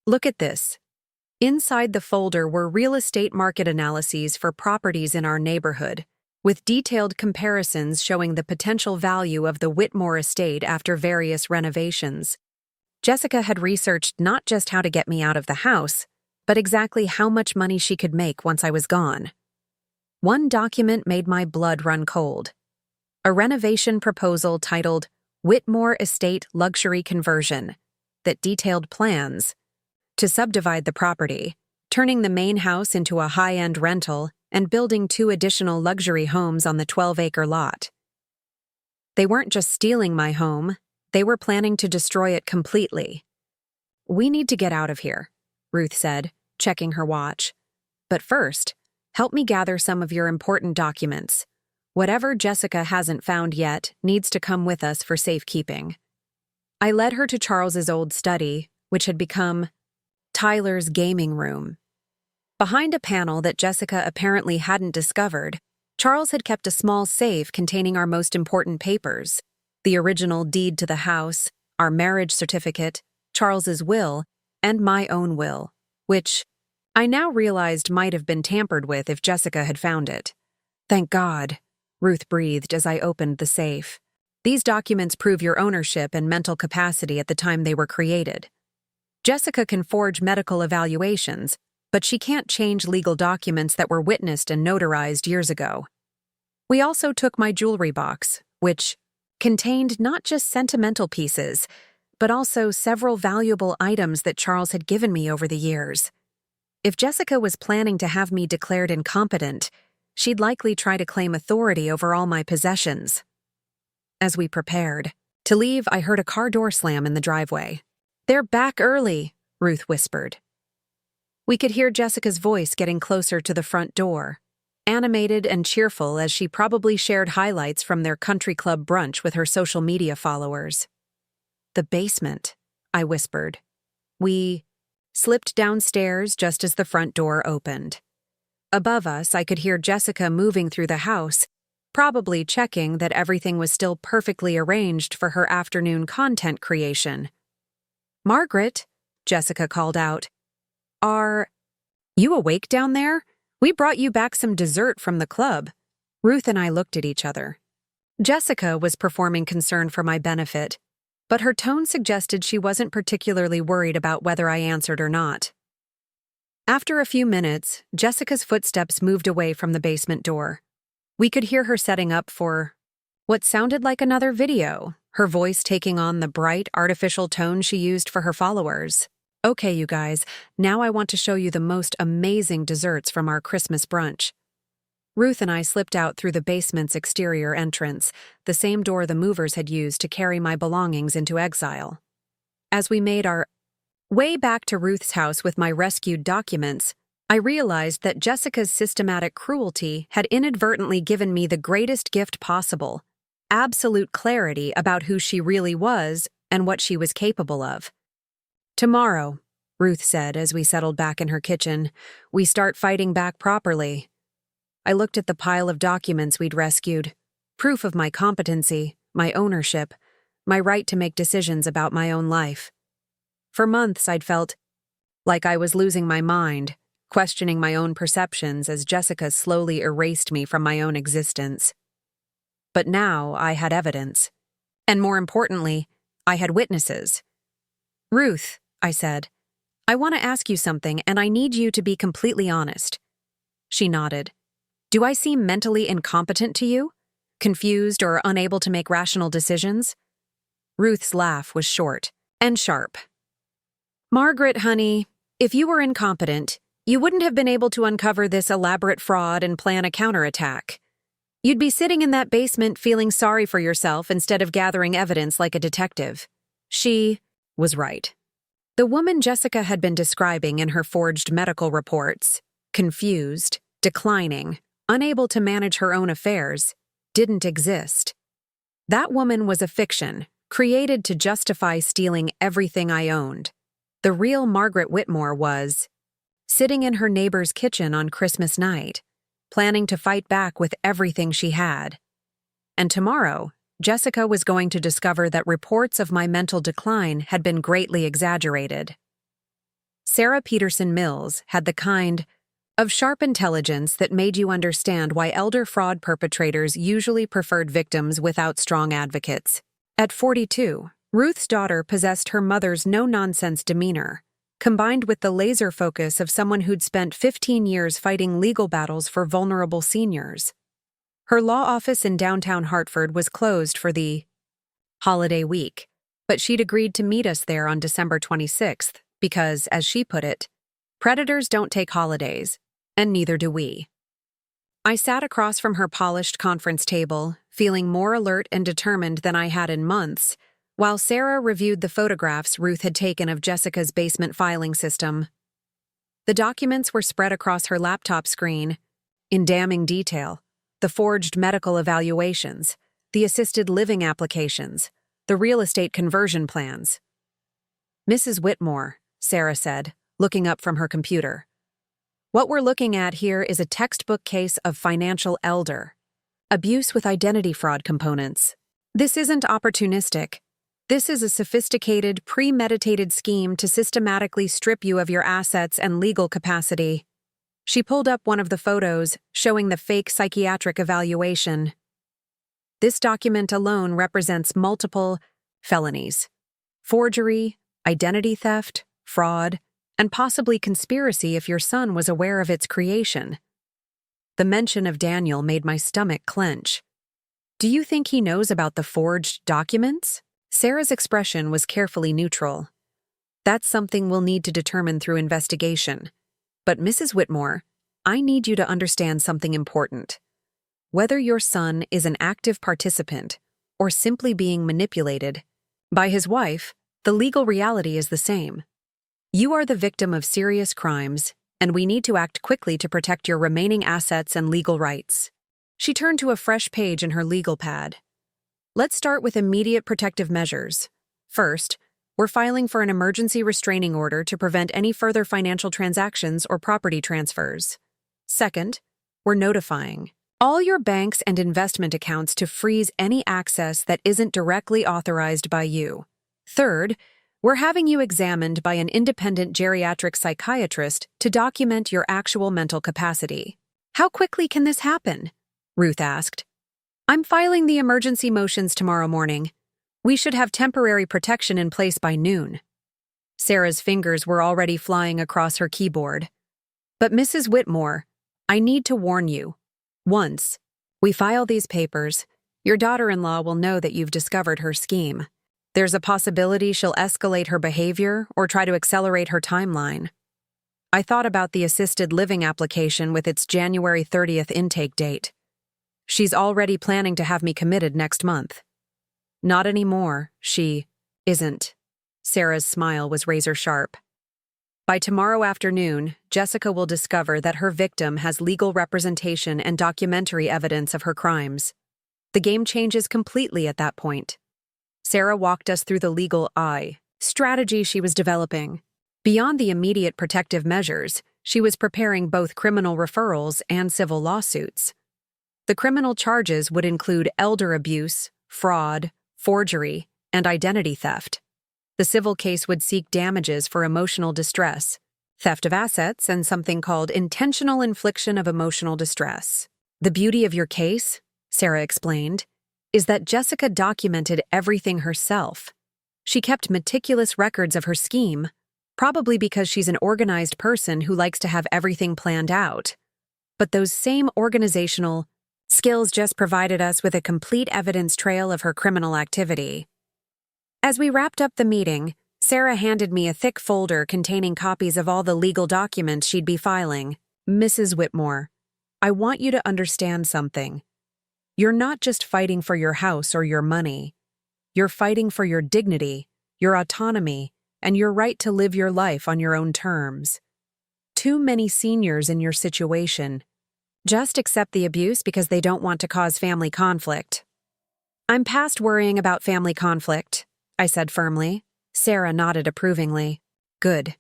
"Look at this." Inside the folder were real estate market analyses for properties in our neighborhood, with detailed comparisons showing the potential value of the Whitmore estate after various renovations. Jessica had researched not just how to get me out of the house, but exactly how much money she could make once I was gone. One document made my blood run cold. A renovation proposal titled Whitmore Estate Luxury Conversion that detailed plans to subdivide the property, turning the main house into a high-end rental and building 2 additional luxury homes on the 12-acre lot. They weren't just stealing my home, they were planning to destroy it completely. "We need to get out of here," Ruth said, checking her watch. "But first, help me gather some of your important documents. Whatever Jessica hasn't found yet needs to come with us for safekeeping." I led her to Charles's old study, which had become Tyler's gaming room. Behind a panel that Jessica apparently hadn't discovered, Charles had kept a small safe containing our most important papers: the original deed to the house, our marriage certificate, Charles's will, and my own will, which I now realized might have been tampered with if Jessica had found it. "Thank God," Ruth breathed as I opened the safe. "These documents prove your ownership and mental capacity at the time they were created. Jessica can forge medical evaluations, but she can't change legal documents that were witnessed and notarized years ago." We also took my jewelry box, which contained not just sentimental pieces, but also several valuable items that Charles had given me over the years. If Jessica was planning to have me declared incompetent, she'd likely try to claim authority over all my possessions. As we prepared to leave, I heard a car door slam in the driveway. "They're back early," Ruth whispered. We could hear Jessica's voice getting closer to the front door, animated and cheerful as she probably shared highlights from their country club brunch with her social media followers. "The basement," I whispered. We slipped downstairs just as the front door opened. Above us, I could hear Jessica moving through the house, probably checking that everything was still perfectly arranged for her afternoon content creation. "Margaret," Jessica called out. Are you awake down there? We brought you back some dessert from the club. Ruth and I looked at each other. Jessica was performing concern for my benefit, but her tone suggested she wasn't particularly worried about whether I answered or not. After a few minutes, Jessica's footsteps moved away from the basement door. We could hear her setting up for what sounded like another video, her voice taking on the bright, artificial tone she used for her followers. Okay, you guys, now I want to show you the most amazing desserts from our Christmas brunch. Ruth and I slipped out through the basement's exterior entrance, the same door the movers had used to carry my belongings into exile. As we made our way back to Ruth's house with my rescued documents, I realized that Jessica's systematic cruelty had inadvertently given me the greatest gift possible: absolute clarity about who she really was and what she was capable of. Tomorrow, Ruth said as we settled back in her kitchen, we start fighting back properly. I looked at the pile of documents we'd rescued, proof of my competency, my ownership, my right to make decisions about my own life. For months, I'd felt like I was losing my mind, questioning my own perceptions as Jessica slowly erased me from my own existence. But now I had evidence. And more importantly, I had witnesses. Ruth, I said, I want to ask you something, and I need you to be completely honest. She nodded. Do I seem mentally incompetent to you? Confused or unable to make rational decisions? Ruth's laugh was short and sharp. Margaret, honey, if you were incompetent, you wouldn't have been able to uncover this elaborate fraud and plan a counterattack. You'd be sitting in that basement feeling sorry for yourself instead of gathering evidence like a detective. She was right. The woman Jessica had been describing in her forged medical reports, confused, declining, unable to manage her own affairs, didn't exist. That woman was a fiction, created to justify stealing everything I owned. The real Margaret Whitmore was sitting in her neighbor's kitchen on Christmas night, planning to fight back with everything she had. And tomorrow, Jessica was going to discover that reports of my mental decline had been greatly exaggerated. Sarah Peterson Mills had the kind of sharp intelligence that made you understand why elder fraud perpetrators usually preferred victims without strong advocates. At 42, Ruth's daughter possessed her mother's no-nonsense demeanor, combined with the laser focus of someone who'd spent 15 years fighting legal battles for vulnerable seniors. Her law office in downtown Hartford was closed for the holiday week, but she'd agreed to meet us there on December 26th because, as she put it, predators don't take holidays, and neither do we. I sat across from her polished conference table, feeling more alert and determined than I had in months, while Sarah reviewed the photographs Ruth had taken of Jessica's basement filing system. The documents were spread across her laptop screen, in damning detail: the forged medical evaluations, the assisted living applications, the real estate conversion plans. Mrs. Whitmore, Sarah said, looking up from her computer. What we're looking at here is a textbook case of financial elder abuse with identity fraud components. This isn't opportunistic. This is a sophisticated, premeditated scheme to systematically strip you of your assets and legal capacity. She pulled up one of the photos, showing the fake psychiatric evaluation. This document alone represents multiple felonies: forgery, identity theft, fraud, and possibly conspiracy if your son was aware of its creation. The mention of Daniel made my stomach clench. Do you think he knows about the forged documents? Sarah's expression was carefully neutral. That's something we'll need to determine through investigation. But Mrs. Whitmore, I need you to understand something important. Whether your son is an active participant or simply being manipulated by his wife, the legal reality is the same. You are the victim of serious crimes, and we need to act quickly to protect your remaining assets and legal rights. She turned to a fresh page in her legal pad. Let's start with immediate protective measures. First, we're filing for an emergency restraining order to prevent any further financial transactions or property transfers. Second, we're notifying all your banks and investment accounts to freeze any access that isn't directly authorized by you. Third, We're having you examined by an independent geriatric psychiatrist to document your actual mental capacity. How quickly can this happen? Ruth asked. I'm filing the emergency motions tomorrow morning. We should have temporary protection in place by noon. Sarah's fingers were already flying across her keyboard. But Mrs. Whitmore, I need to warn you. Once we file these papers, your daughter-in-law will know that you've discovered her scheme. There's a possibility she'll escalate her behavior or try to accelerate her timeline. I thought about the assisted living application with its January 30th intake date. She's already planning to have me committed next month. Not anymore, she isn't. Sarah's smile was razor-sharp. By tomorrow afternoon, Jessica will discover that her victim has legal representation and documentary evidence of her crimes. The game changes completely at that point. Sarah walked us through the legal strategy she was developing. Beyond the immediate protective measures, she was preparing both criminal referrals and civil lawsuits. The criminal charges would include elder abuse, fraud, forgery, and identity theft. The civil case would seek damages for emotional distress, theft of assets, and something called intentional infliction of emotional distress. The beauty of your case, Sarah explained, is that Jessica documented everything herself. She kept meticulous records of her scheme, probably because she's an organized person who likes to have everything planned out. But those same organizational skills just provided us with a complete evidence trail of her criminal activity. As we wrapped up the meeting, Sarah handed me a thick folder containing copies of all the legal documents she'd be filing. Mrs. Whitmore, I want you to understand something. You're not just fighting for your house or your money. You're fighting for your dignity, your autonomy, and your right to live your life on your own terms. Too many seniors in your situation just accept the abuse because they don't want to cause family conflict. I'm past worrying about family conflict, I said firmly. Sarah nodded approvingly. Good.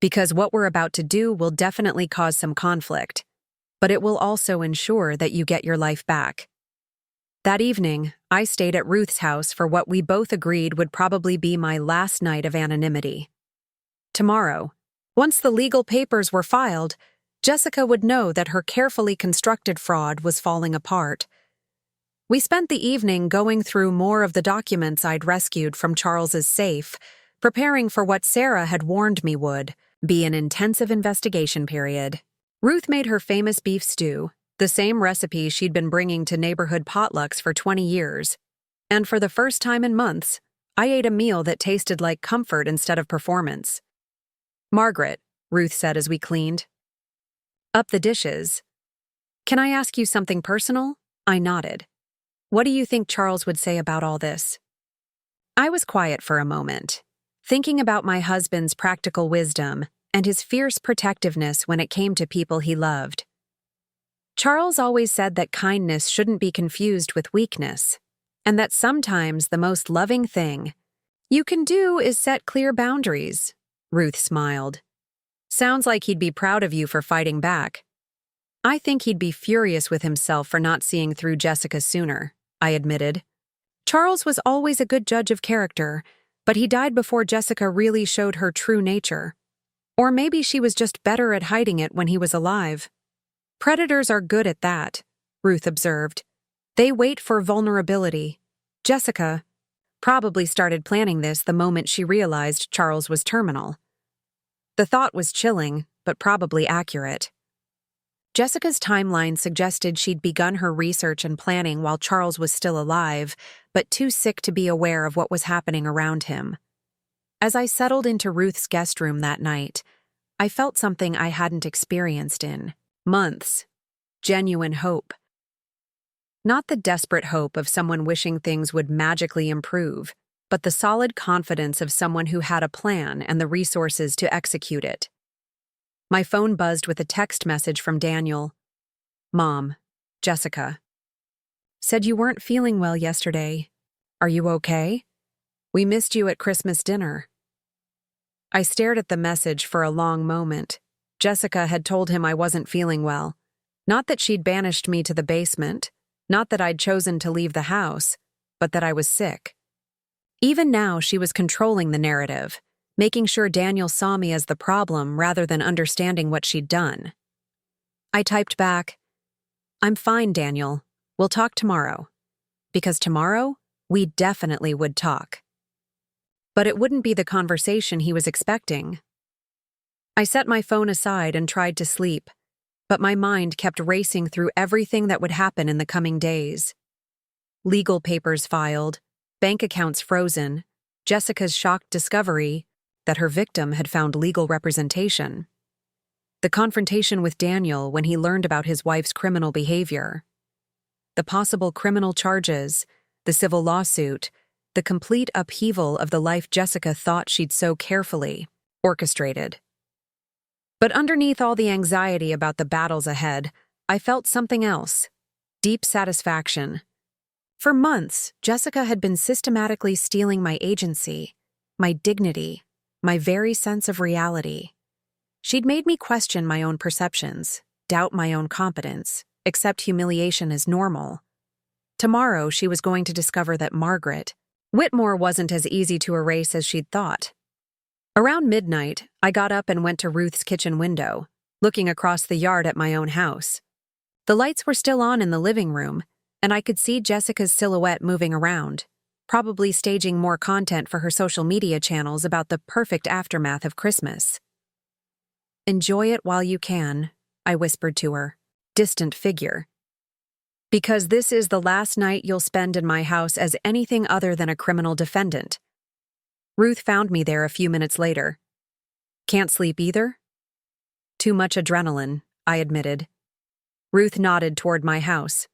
Because what we're about to do will definitely cause some conflict, but it will also ensure that you get your life back. That evening, I stayed at Ruth's house for what we both agreed would probably be my last night of anonymity. Tomorrow, once the legal papers were filed, Jessica would know that her carefully constructed fraud was falling apart. We spent the evening going through more of the documents I'd rescued from Charles's safe, preparing for what Sarah had warned me would be an intensive investigation period. Ruth made her famous beef stew, the same recipe she'd been bringing to neighborhood potlucks for 20 years. And for the first time in months, I ate a meal that tasted like comfort instead of performance. Margaret, Ruth said as we cleaned up the dishes. Can I ask you something personal? I nodded. What do you think Charles would say about all this? I was quiet for a moment, thinking about my husband's practical wisdom and his fierce protectiveness when it came to people he loved. Charles always said that kindness shouldn't be confused with weakness, and that sometimes the most loving thing you can do is set clear boundaries. Ruth smiled. Sounds like he'd be proud of you for fighting back. I think he'd be furious with himself for not seeing through Jessica sooner, I admitted. Charles was always a good judge of character, but he died before Jessica really showed her true nature. Or maybe she was just better at hiding it when he was alive. Predators are good at that, Ruth observed. They wait for vulnerability. Jessica probably started planning this the moment she realized Charles was terminal. The thought was chilling, but probably accurate. Jessica's timeline suggested she'd begun her research and planning while Charles was still alive, but too sick to be aware of what was happening around him. As I settled into Ruth's guest room that night, I felt something I hadn't experienced in months. Genuine hope. Not the desperate hope of someone wishing things would magically improve, but the solid confidence of someone who had a plan and the resources to execute it. My phone buzzed with a text message from Daniel. Mom, Jessica. Said you weren't feeling well yesterday. Are you okay? We missed you at Christmas dinner. I stared at the message for a long moment. Jessica had told him I wasn't feeling well. Not that she'd banished me to the basement, not that I'd chosen to leave the house, but that I was sick. Even now, she was controlling the narrative, making sure Daniel saw me as the problem rather than understanding what she'd done. I typed back, "I'm fine, Daniel. We'll talk tomorrow." Because tomorrow, we definitely would talk. But it wouldn't be the conversation he was expecting. I set my phone aside and tried to sleep, but my mind kept racing through everything that would happen in the coming days. Legal papers filed, bank accounts frozen, Jessica's shocked discovery that her victim had found legal representation, the confrontation with Daniel when he learned about his wife's criminal behavior, the possible criminal charges, the civil lawsuit, the complete upheaval of the life Jessica thought she'd so carefully orchestrated. But underneath all the anxiety about the battles ahead, I felt something else: deep satisfaction. For months, Jessica had been systematically stealing my agency, my dignity, my very sense of reality. She'd made me question my own perceptions, doubt my own competence, accept humiliation as normal. Tomorrow, she was going to discover that Margaret Whitmore wasn't as easy to erase as she'd thought. Around midnight, I got up and went to Ruth's kitchen window, looking across the yard at my own house. The lights were still on in the living room, and I could see Jessica's silhouette moving around, probably staging more content for her social media channels about the perfect aftermath of Christmas. "Enjoy it while you can," I whispered to her, distant figure. "Because this is the last night you'll spend in my house as anything other than a criminal defendant." Ruth found me there a few minutes later. "Can't sleep either?" "Too much adrenaline," I admitted. Ruth nodded toward my house.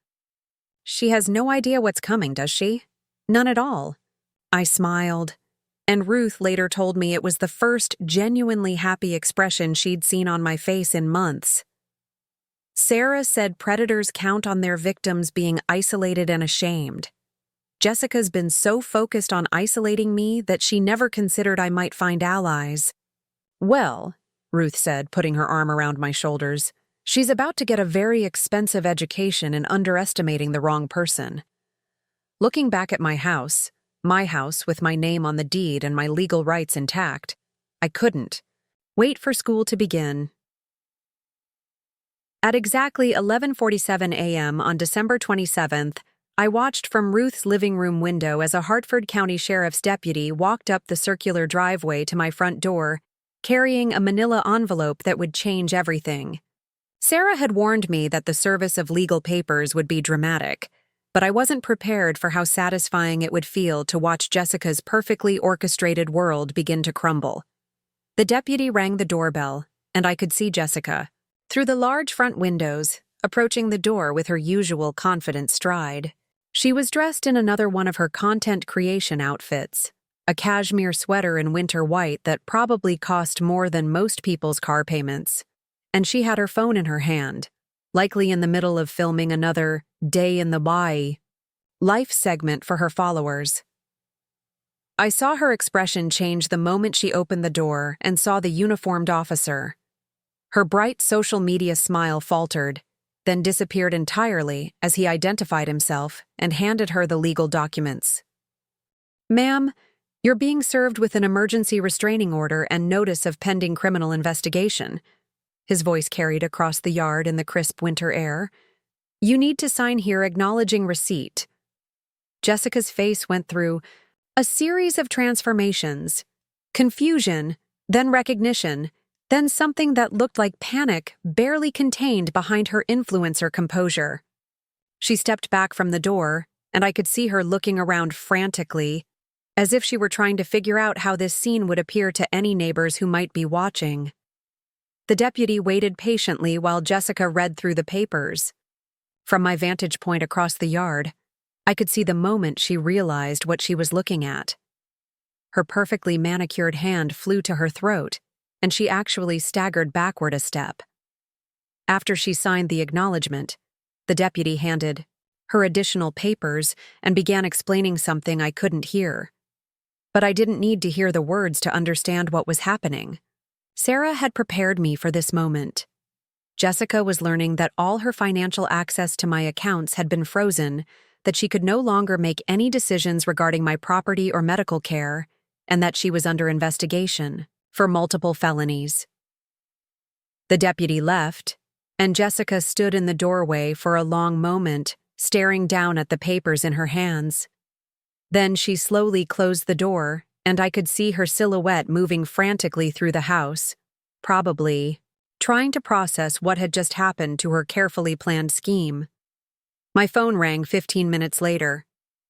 "She has no idea what's coming, does she?" "None at all." I smiled, and Ruth later told me it was the first genuinely happy expression she'd seen on my face in months. Sarah said predators count on their victims being isolated and ashamed. Jessica's been so focused on isolating me that she never considered I might find allies. "Well," Ruth said, putting her arm around my shoulders, "she's about to get a very expensive education in underestimating the wrong person." Looking back at my house with my name on the deed and my legal rights intact, I couldn't wait for school to begin. At exactly 11:47 a.m. on December 27th, I watched from Ruth's living room window as a Hartford County Sheriff's deputy walked up the circular driveway to my front door, carrying a manila envelope that would change everything. Sarah had warned me that the service of legal papers would be dramatic, but I wasn't prepared for how satisfying it would feel to watch Jessica's perfectly orchestrated world begin to crumble. The deputy rang the doorbell, and I could see Jessica, through the large front windows, approaching the door with her usual confident stride. She was dressed in another one of her content creation outfits, a cashmere sweater in winter white that probably cost more than most people's car payments, and she had her phone in her hand, likely in the middle of filming another Day in the Life segment for her followers. I saw her expression change the moment she opened the door and saw the uniformed officer. Her bright social media smile faltered, then disappeared entirely as he identified himself and handed her the legal documents. "Ma'am, you're being served with an emergency restraining order and notice of pending criminal investigation." His voice carried across the yard in the crisp winter air. "You need to sign here acknowledging receipt." Jessica's face went through a series of transformations: confusion, then recognition, then something that looked like panic barely contained behind her influencer composure. She stepped back from the door, and I could see her looking around frantically, as if she were trying to figure out how this scene would appear to any neighbors who might be watching. The deputy waited patiently while Jessica read through the papers. From my vantage point across the yard, I could see the moment she realized what she was looking at. Her perfectly manicured hand flew to her throat, and she actually staggered backward a step. After she signed the acknowledgement, the deputy handed her additional papers and began explaining something I couldn't hear. But I didn't need to hear the words to understand what was happening. Sarah had prepared me for this moment. Jessica was learning that all her financial access to my accounts had been frozen, that she could no longer make any decisions regarding my property or medical care, and that she was under investigation for multiple felonies. The deputy left, and Jessica stood in the doorway for a long moment, staring down at the papers in her hands. Then she slowly closed the door, and I could see her silhouette moving frantically through the house, probably trying to process what had just happened to her carefully planned scheme. My phone rang 15 minutes later.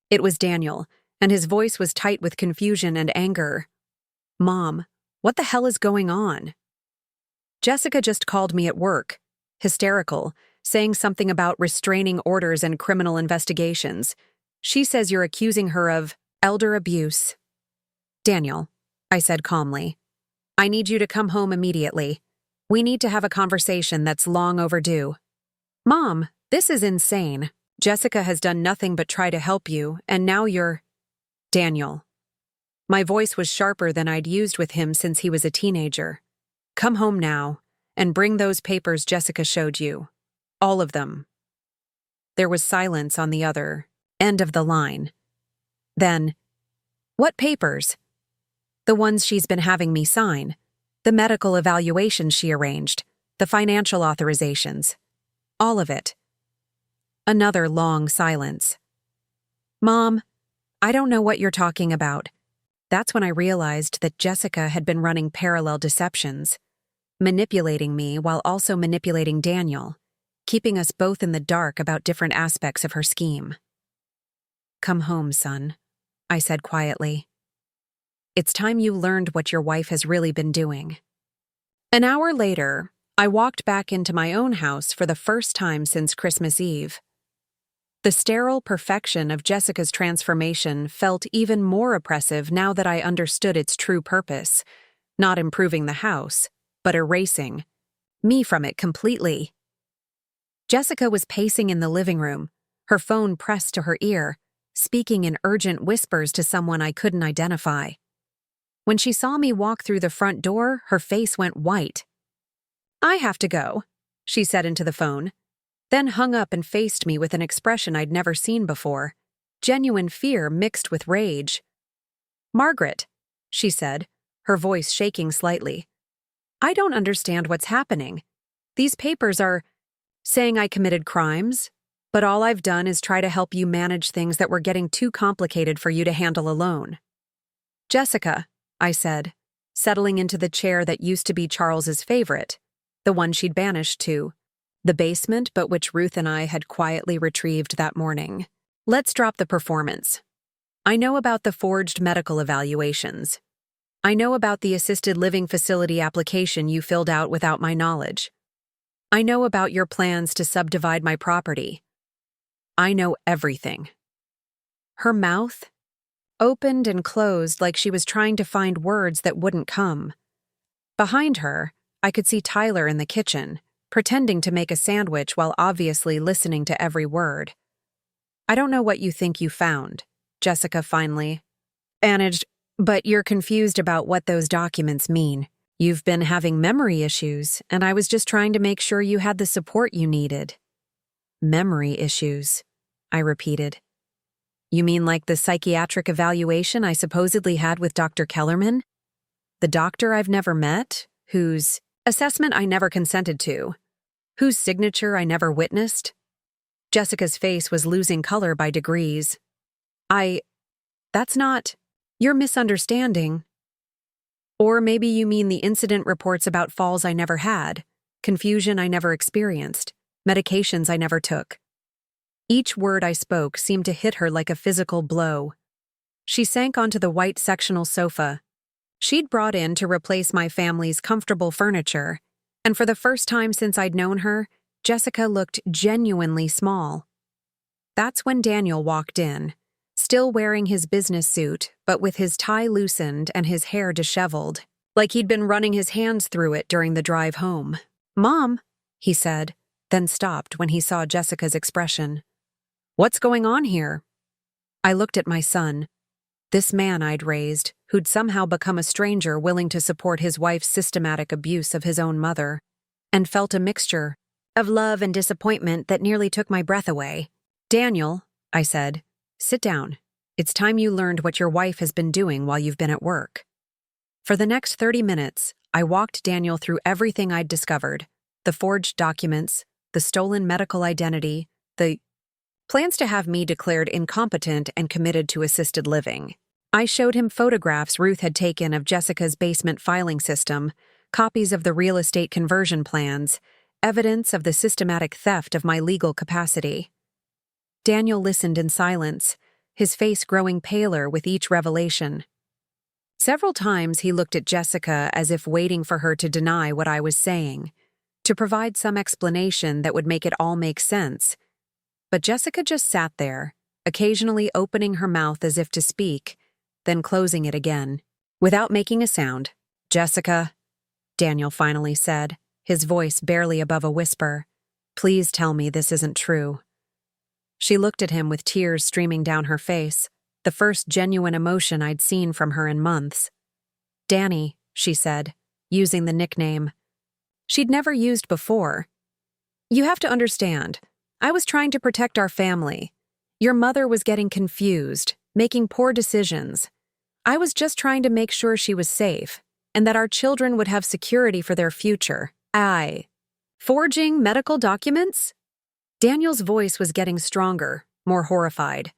It was Daniel, and his voice was tight with confusion and anger. "Mom, what the hell is going on?" Jessica just called me at work, hysterical, saying something about restraining orders and criminal investigations. She says you're accusing her of elder abuse. "Daniel," I said calmly, "I need you to come home immediately. We need to have a conversation that's long overdue." "Mom, this is insane. Jessica has done nothing but try to help you, and now you're—" "Daniel." My voice was sharper than I'd used with him since he was a teenager. "Come home now, and bring those papers Jessica showed you. All of them." There was silence on the other end of the line. Then, "What papers?" "The ones she's been having me sign. The medical evaluations she arranged. The financial authorizations. All of it." Another long silence. "Mom, I don't know what you're talking about." That's when I realized that Jessica had been running parallel deceptions, manipulating me while also manipulating Daniel, keeping us both in the dark about different aspects of her scheme. "Come home, son," I said quietly. "It's time you learned what your wife has really been doing." An hour later, I walked back into my own house for the first time since Christmas Eve. The sterile perfection of Jessica's transformation felt even more oppressive now that I understood its true purpose, not improving the house, but erasing me from it completely. Jessica was pacing in the living room, her phone pressed to her ear, speaking in urgent whispers to someone I couldn't identify. When she saw me walk through the front door, her face went white. "I have to go," she said into the phone, then hung up and faced me with an expression I'd never seen before, genuine fear mixed with rage. "Margaret," she said, her voice shaking slightly, "I don't understand what's happening. These papers are saying I committed crimes, but all I've done is try to help you manage things that were getting too complicated for you to handle alone." "Jessica," I said, settling into the chair that used to be Charles's favorite, the one she'd banished to, the basement but which Ruth and I had quietly retrieved that morning. "Let's drop the performance. I know about the forged medical evaluations. I know about the assisted living facility application you filled out without my knowledge. I know about your plans to subdivide my property. I know everything." Her mouth opened and closed like she was trying to find words that wouldn't come. Behind her, I could see Tyler in the kitchen, pretending to make a sandwich while obviously listening to every word. "I don't know what you think you found," Jessica finally managed, "but you're confused about what those documents mean. You've been having memory issues, and I was just trying to make sure you had the support you needed." "Memory issues," I repeated. "You mean like the psychiatric evaluation I supposedly had with Dr. Kellerman? The doctor I've never met, whose assessment I never consented to, whose signature I never witnessed?" Jessica's face was losing color by degrees. That's not, you're misunderstanding. Or maybe you mean the incident reports about falls I never had, confusion I never experienced, medications I never took." Each word I spoke seemed to hit her like a physical blow. She sank onto the white sectional sofa she'd brought in to replace my family's comfortable furniture, and for the first time since I'd known her, Jessica looked genuinely small. That's when Daniel walked in, still wearing his business suit, but with his tie loosened and his hair disheveled, like he'd been running his hands through it during the drive home. "Mom," he said, then stopped when he saw Jessica's expression. "What's going on here?" I looked at my son, this man I'd raised, who'd somehow become a stranger willing to support his wife's systematic abuse of his own mother, and felt a mixture of love and disappointment that nearly took my breath away. "Daniel," I said. Sit down. It's time you learned what your wife has been doing while you've been at work. For the next 30 minutes, I walked Daniel through everything I'd discovered: the forged documents, the stolen medical identity, the plans to have me declared incompetent and committed to assisted living. I showed him photographs Ruth had taken of Jessica's basement filing system, copies of the real estate conversion plans, evidence of the systematic theft of my legal capacity. Daniel listened in silence, his face growing paler with each revelation. Several times he looked at Jessica as if waiting for her to deny what I was saying, to provide some explanation that would make it all make sense. But Jessica just sat there, occasionally opening her mouth as if to speak, then closing it again. Without making a sound, "Jessica," Daniel finally said, his voice barely above a whisper, "please tell me this isn't true." She looked at him with tears streaming down her face, the first genuine emotion I'd seen from her in months. "Danny," she said, using the nickname she'd never used before. "You have to understand, I was trying to protect our family. Your mother was getting confused, making poor decisions. I was just trying to make sure she was safe, and that our children would have security for their future. Forging medical documents?" Daniel's voice was getting stronger, more horrified.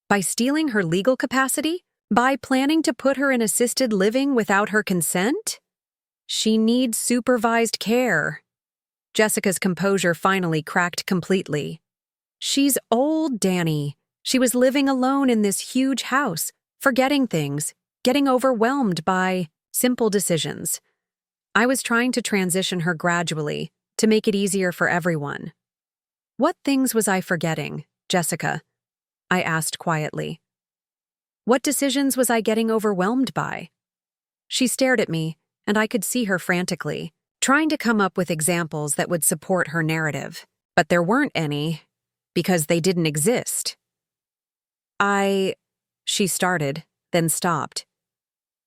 "By stealing her legal capacity? By planning to put her in assisted living without her consent? She needs supervised care." Jessica's composure finally cracked completely. "She's old, Danny. She was living alone in this huge house, forgetting things, getting overwhelmed by simple decisions. I was trying to transition her gradually, to make it easier for everyone." "What things was I forgetting, Jessica?" I asked quietly. "What decisions was I getting overwhelmed by?" She stared at me, and I could see her frantically, trying to come up with examples that would support her narrative. But there weren't any, because they didn't exist. She started, then stopped.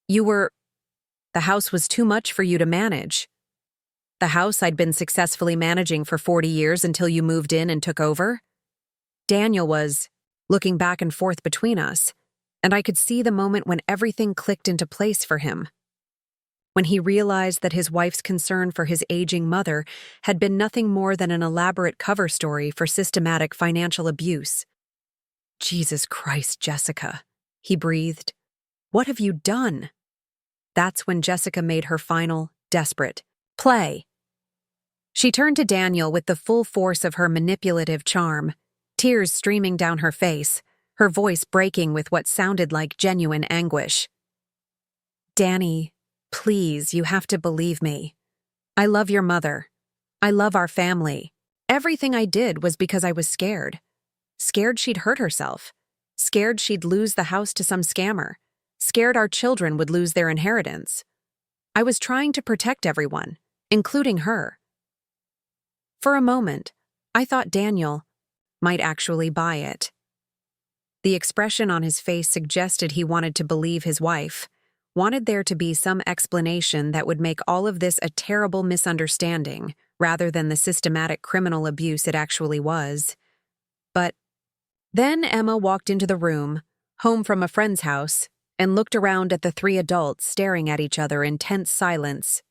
The house was too much for you to manage. The house I'd been successfully managing for 40 years until you moved in and took over. Daniel was looking back and forth between us, and I could see the moment when everything clicked into place for him. When he realized that his wife's concern for his aging mother had been nothing more than an elaborate cover story for systematic financial abuse. "Jesus Christ, Jessica," he breathed. "What have you done?" That's when Jessica made her final, desperate play. She turned to Daniel with the full force of her manipulative charm, tears streaming down her face, her voice breaking with what sounded like genuine anguish. "Danny, please, you have to believe me. I love your mother. I love our family. Everything I did was because I was scared. Scared she'd hurt herself. Scared she'd lose the house to some scammer. Scared our children would lose their inheritance. I was trying to protect everyone, including her." For a moment, I thought Daniel might actually buy it. The expression on his face suggested he wanted to believe his wife, wanted there to be some explanation that would make all of this a terrible misunderstanding, rather than the systematic criminal abuse it actually was. But then Emma walked into the room, home from a friend's house, and looked around at the three adults staring at each other in tense silence.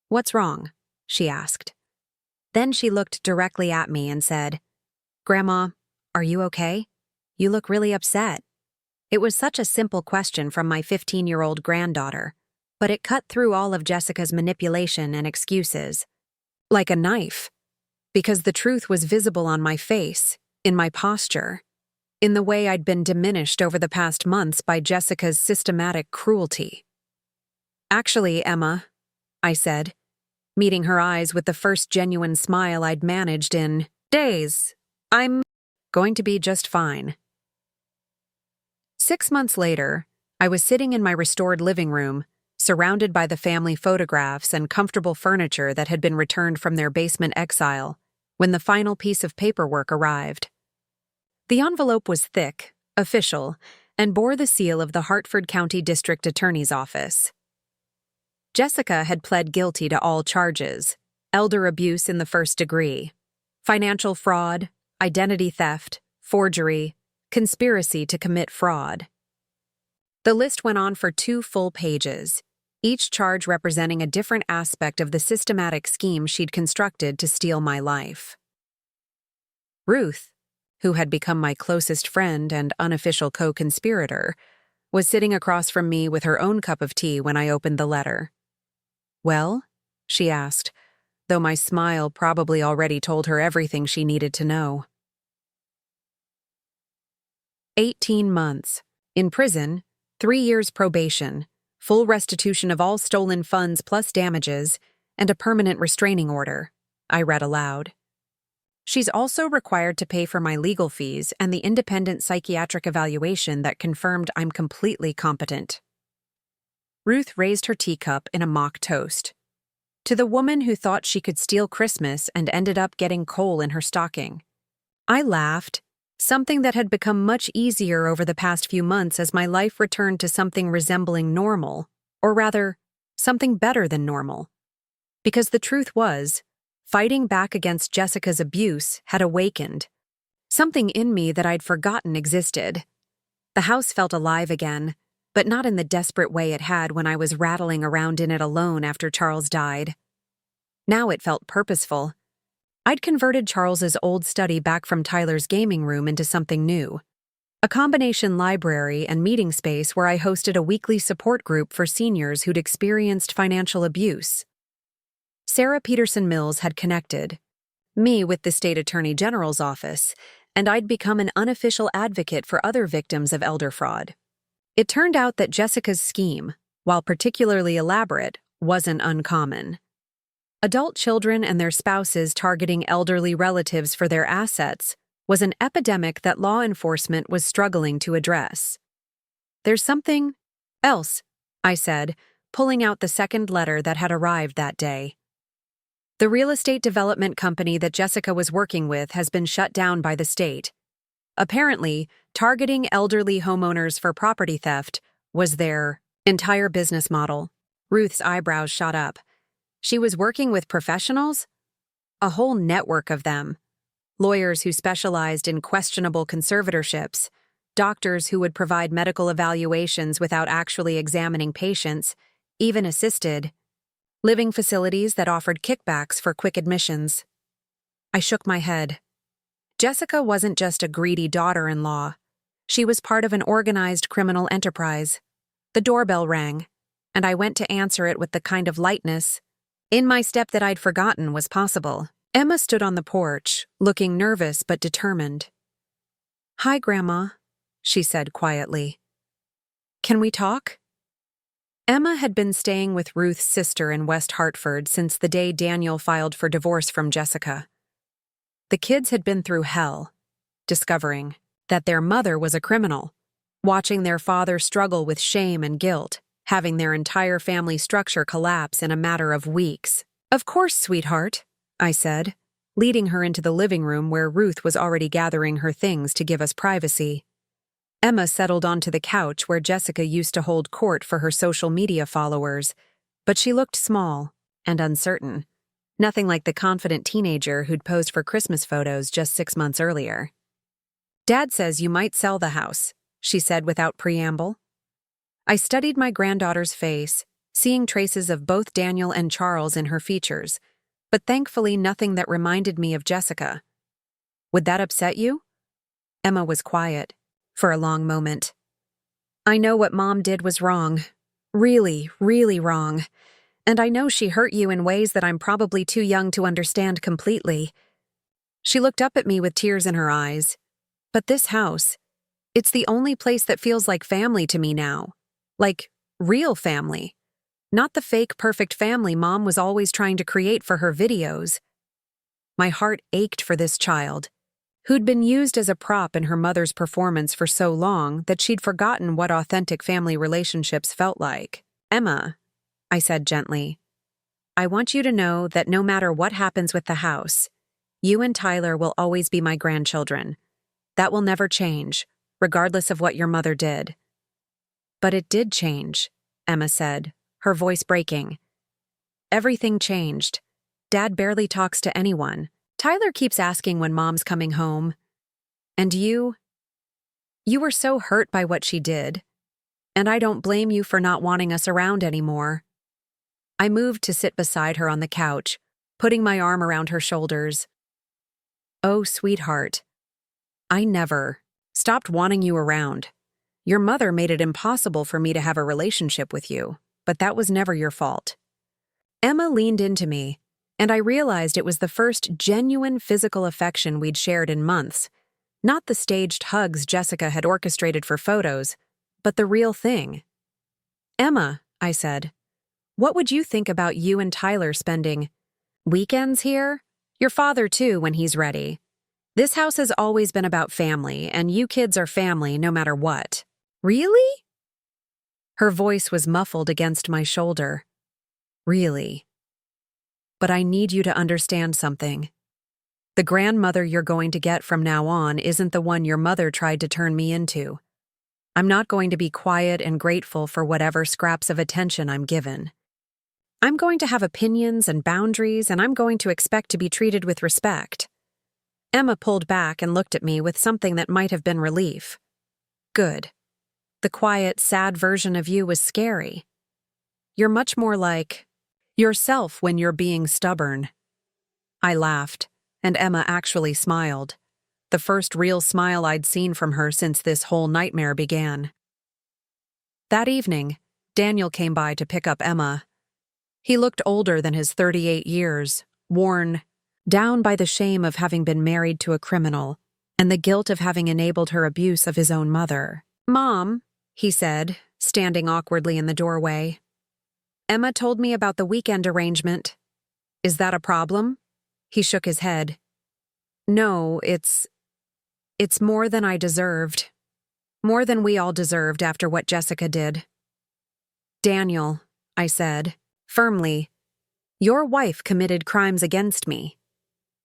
"What's wrong?" she asked. Then she looked directly at me and said, "Grandma, are you okay? You look really upset." It was such a simple question from my 15-year-old granddaughter, but it cut through all of Jessica's manipulation and excuses. Like a knife. Because the truth was visible on my face, in my posture, in the way I'd been diminished over the past months by Jessica's systematic cruelty. "Actually, Emma," I said, meeting her eyes with the first genuine smile I'd managed in days, "I'm going to be just fine." 6 months later, I was sitting in my restored living room, surrounded by the family photographs and comfortable furniture that had been returned from their basement exile, when the final piece of paperwork arrived. The envelope was thick, official, and bore the seal of the Hartford County District Attorney's Office. Jessica had pled guilty to all charges: elder abuse in the first degree, financial fraud, identity theft, forgery, conspiracy to commit fraud. The list went on for 2 full pages, each charge representing a different aspect of the systematic scheme she'd constructed to steal my life. Ruth, who had become my closest friend and unofficial co-conspirator, was sitting across from me with her own cup of tea when I opened the letter. "Well?" she asked, though my smile probably already told her everything she needed to know. 18 months. In prison, 3 years probation, full restitution of all stolen funds plus damages, and a permanent restraining order, I read aloud. She's also required to pay for my legal fees and the independent psychiatric evaluation that confirmed I'm completely competent. Ruth raised her teacup in a mock toast. To the woman who thought she could steal Christmas and ended up getting coal in her stocking. I laughed, something that had become much easier over the past few months as my life returned to something resembling normal, or rather, something better than normal. Because the truth was, fighting back against Jessica's abuse had awakened. Something in me that I'd forgotten existed. The house felt alive again, but not in the desperate way it had when I was rattling around in it alone after Charles died. Now it felt purposeful. I'd converted Charles's old study back from Tyler's gaming room into something new. A combination library and meeting space where I hosted a weekly support group for seniors who'd experienced financial abuse. Sarah Peterson Mills had connected me with the state attorney general's office, and I'd become an unofficial advocate for other victims of elder fraud. It turned out that Jessica's scheme, while particularly elaborate, wasn't uncommon. Adult children and their spouses targeting elderly relatives for their assets was an epidemic that law enforcement was struggling to address. "There's something else," I said, pulling out the second letter that had arrived that day. "The real estate development company that Jessica was working with has been shut down by the state. Apparently, targeting elderly homeowners for property theft was their entire business model." Ruth's eyebrows shot up. She was working with professionals? A whole network of them. Lawyers who specialized in questionable conservatorships, doctors who would provide medical evaluations without actually examining patients, even assisted, living facilities that offered kickbacks for quick admissions. I shook my head. Jessica wasn't just a greedy daughter-in-law. She was part of an organized criminal enterprise. The doorbell rang, and I went to answer it with the kind of lightness in my step that I'd forgotten was possible. Emma stood on the porch, looking nervous but determined. "Hi, Grandma," she said quietly. "Can we talk?" Emma had been staying with Ruth's sister in West Hartford since the day Daniel filed for divorce from Jessica. The kids had been through hell, discovering that their mother was a criminal, watching their father struggle with shame and guilt, having their entire family structure collapse in a matter of weeks. "Of course, sweetheart," I said, leading her into the living room where Ruth was already gathering her things to give us privacy. Emma settled onto the couch where Jessica used to hold court for her social media followers, but she looked small and uncertain, nothing like the confident teenager who'd posed for Christmas photos just 6 months earlier. "Dad says you might sell the house," she said without preamble. I studied my granddaughter's face, seeing traces of both Daniel and Charles in her features, but thankfully nothing that reminded me of Jessica. "Would that upset you?" Emma was quiet for a long moment. "I know what Mom did was wrong. Really, really wrong. And I know she hurt you in ways that I'm probably too young to understand completely." She looked up at me with tears in her eyes. "But this house, it's the only place that feels like family to me now. Like, real family. Not the fake perfect family Mom was always trying to create for her videos." My heart ached for this child, who'd been used as a prop in her mother's performance for so long that she'd forgotten what authentic family relationships felt like. "Emma," I said gently, "I want you to know that no matter what happens with the house, you and Tyler will always be my grandchildren. That will never change, regardless of what your mother did." "But it did change," Emma said, her voice breaking. "Everything changed. Dad barely talks to anyone. Tyler keeps asking when Mom's coming home. And you?" You were so hurt by what she did, and I don't blame you for not wanting us around anymore. I moved to sit beside her on the couch, putting my arm around her shoulders. Oh, sweetheart. I never stopped wanting you around. Your mother made it impossible for me to have a relationship with you, but that was never your fault. Emma leaned into me, and I realized it was the first genuine physical affection we'd shared in months, not the staged hugs Jessica had orchestrated for photos, but the real thing. Emma, I said, what would you think about you and Tyler spending weekends here? Your father too, when he's ready. This house has always been about family, and you kids are family no matter what. Really? Her voice was muffled against my shoulder. Really. But I need you to understand something. The grandmother you're going to get from now on isn't the one your mother tried to turn me into. I'm not going to be quiet and grateful for whatever scraps of attention I'm given. I'm going to have opinions and boundaries, and I'm going to expect to be treated with respect. Emma pulled back and looked at me with something that might have been relief. Good. The quiet, sad version of you was scary. You're much more like yourself when you're being stubborn. I laughed, and Emma actually smiled. The first real smile I'd seen from her since this whole nightmare began. That evening, Daniel came by to pick up Emma. He looked older than his 38 years, worn down by the shame of having been married to a criminal and the guilt of having enabled her abuse of his own mother. Mom, he said, standing awkwardly in the doorway. Emma told me about the weekend arrangement. Is that a problem? He shook his head. No, it's more than I deserved. More than we all deserved after what Jessica did. Daniel, I said, firmly, your wife committed crimes against me.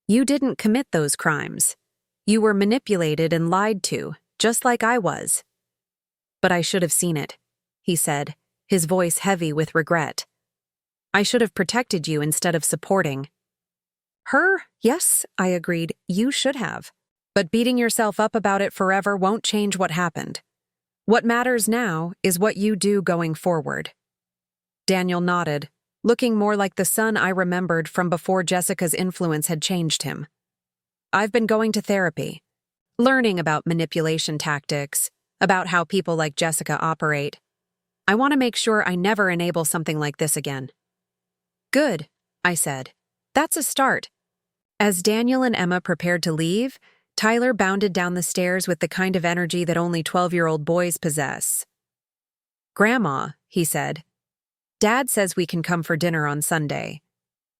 You didn't commit those crimes. You were manipulated and lied to, just like I was. But I should have seen it, he said, his voice heavy with regret. I should have protected you instead of supporting. Her? Yes, I agreed, you should have. But beating yourself up about it forever won't change what happened. What matters now is what you do going forward. Daniel nodded, looking more like the son I remembered from before Jessica's influence had changed him. I've been going to therapy, learning about manipulation tactics, about how people like Jessica operate. I want to make sure I never enable something like this again. Good, I said. That's a start. As Daniel and Emma prepared to leave, Tyler bounded down the stairs with the kind of energy that only 12-year-old boys possess. Grandma, he said, Dad says we can come for dinner on Sunday.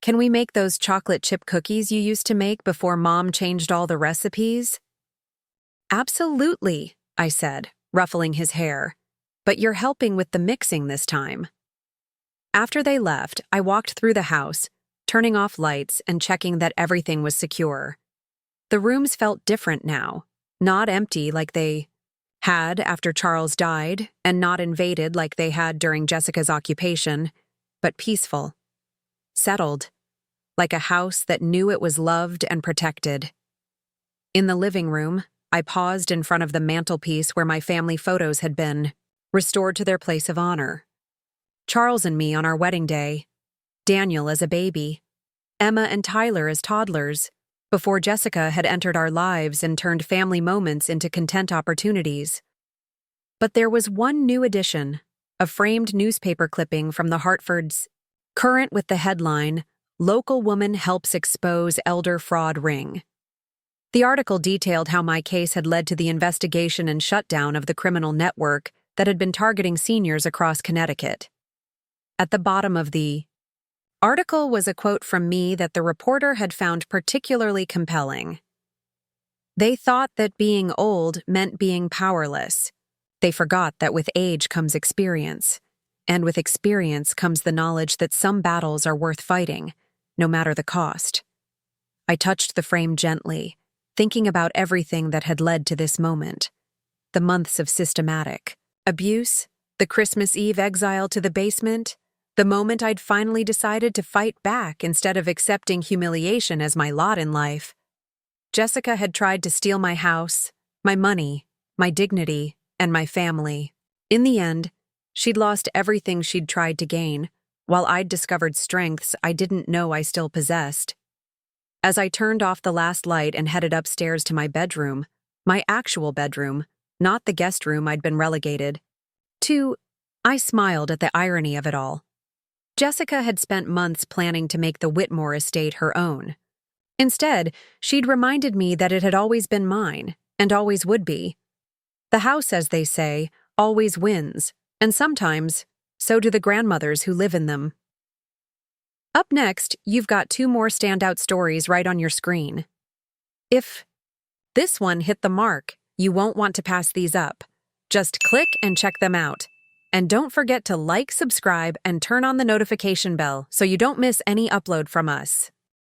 Can we make those chocolate chip cookies you used to make before Mom changed all the recipes? Absolutely, I said, ruffling his hair. But you're helping with the mixing this time. After they left, I walked through the house, turning off lights and checking that everything was secure. The rooms felt different now, not empty like they had after Charles died, and not invaded like they had during Jessica's occupation, but peaceful, settled, like a house that knew it was loved and protected. In the living room, I paused in front of the mantelpiece where my family photos had been, restored to their place of honor. Charles and me on our wedding day, Daniel as a baby, Emma and Tyler as toddlers, before Jessica had entered our lives and turned family moments into content opportunities. But there was one new addition, a framed newspaper clipping from the Hartford's Current with the headline, Local Woman Helps Expose Elder Fraud Ring. The article detailed how my case had led to the investigation and shutdown of the criminal network that had been targeting seniors across Connecticut. At the bottom of the article was a quote from me that the reporter had found particularly compelling. They thought that being old meant being powerless. They forgot that with age comes experience, and with experience comes the knowledge that some battles are worth fighting, no matter the cost. I touched the frame gently, thinking about everything that had led to this moment. The months of systematic abuse, the Christmas Eve exile to the basement, the moment I'd finally decided to fight back instead of accepting humiliation as my lot in life. Jessica had tried to steal my house, my money, my dignity, and my family. In the end, she'd lost everything she'd tried to gain, while I'd discovered strengths I didn't know I still possessed. As I turned off the last light and headed upstairs to my bedroom, my actual bedroom, not the guest room I'd been relegated to, I smiled at the irony of it all. Jessica had spent months planning to make the Whitmore estate her own. Instead, she'd reminded me that it had always been mine, and always would be. The house, as they say, always wins, and sometimes, so do the grandmothers who live in them. Up next, you've got 2 more standout stories right on your screen. If this one hit the mark, you won't want to pass these up. Just click and check them out. And don't forget to like, subscribe, and turn on the notification bell so you don't miss any upload from us.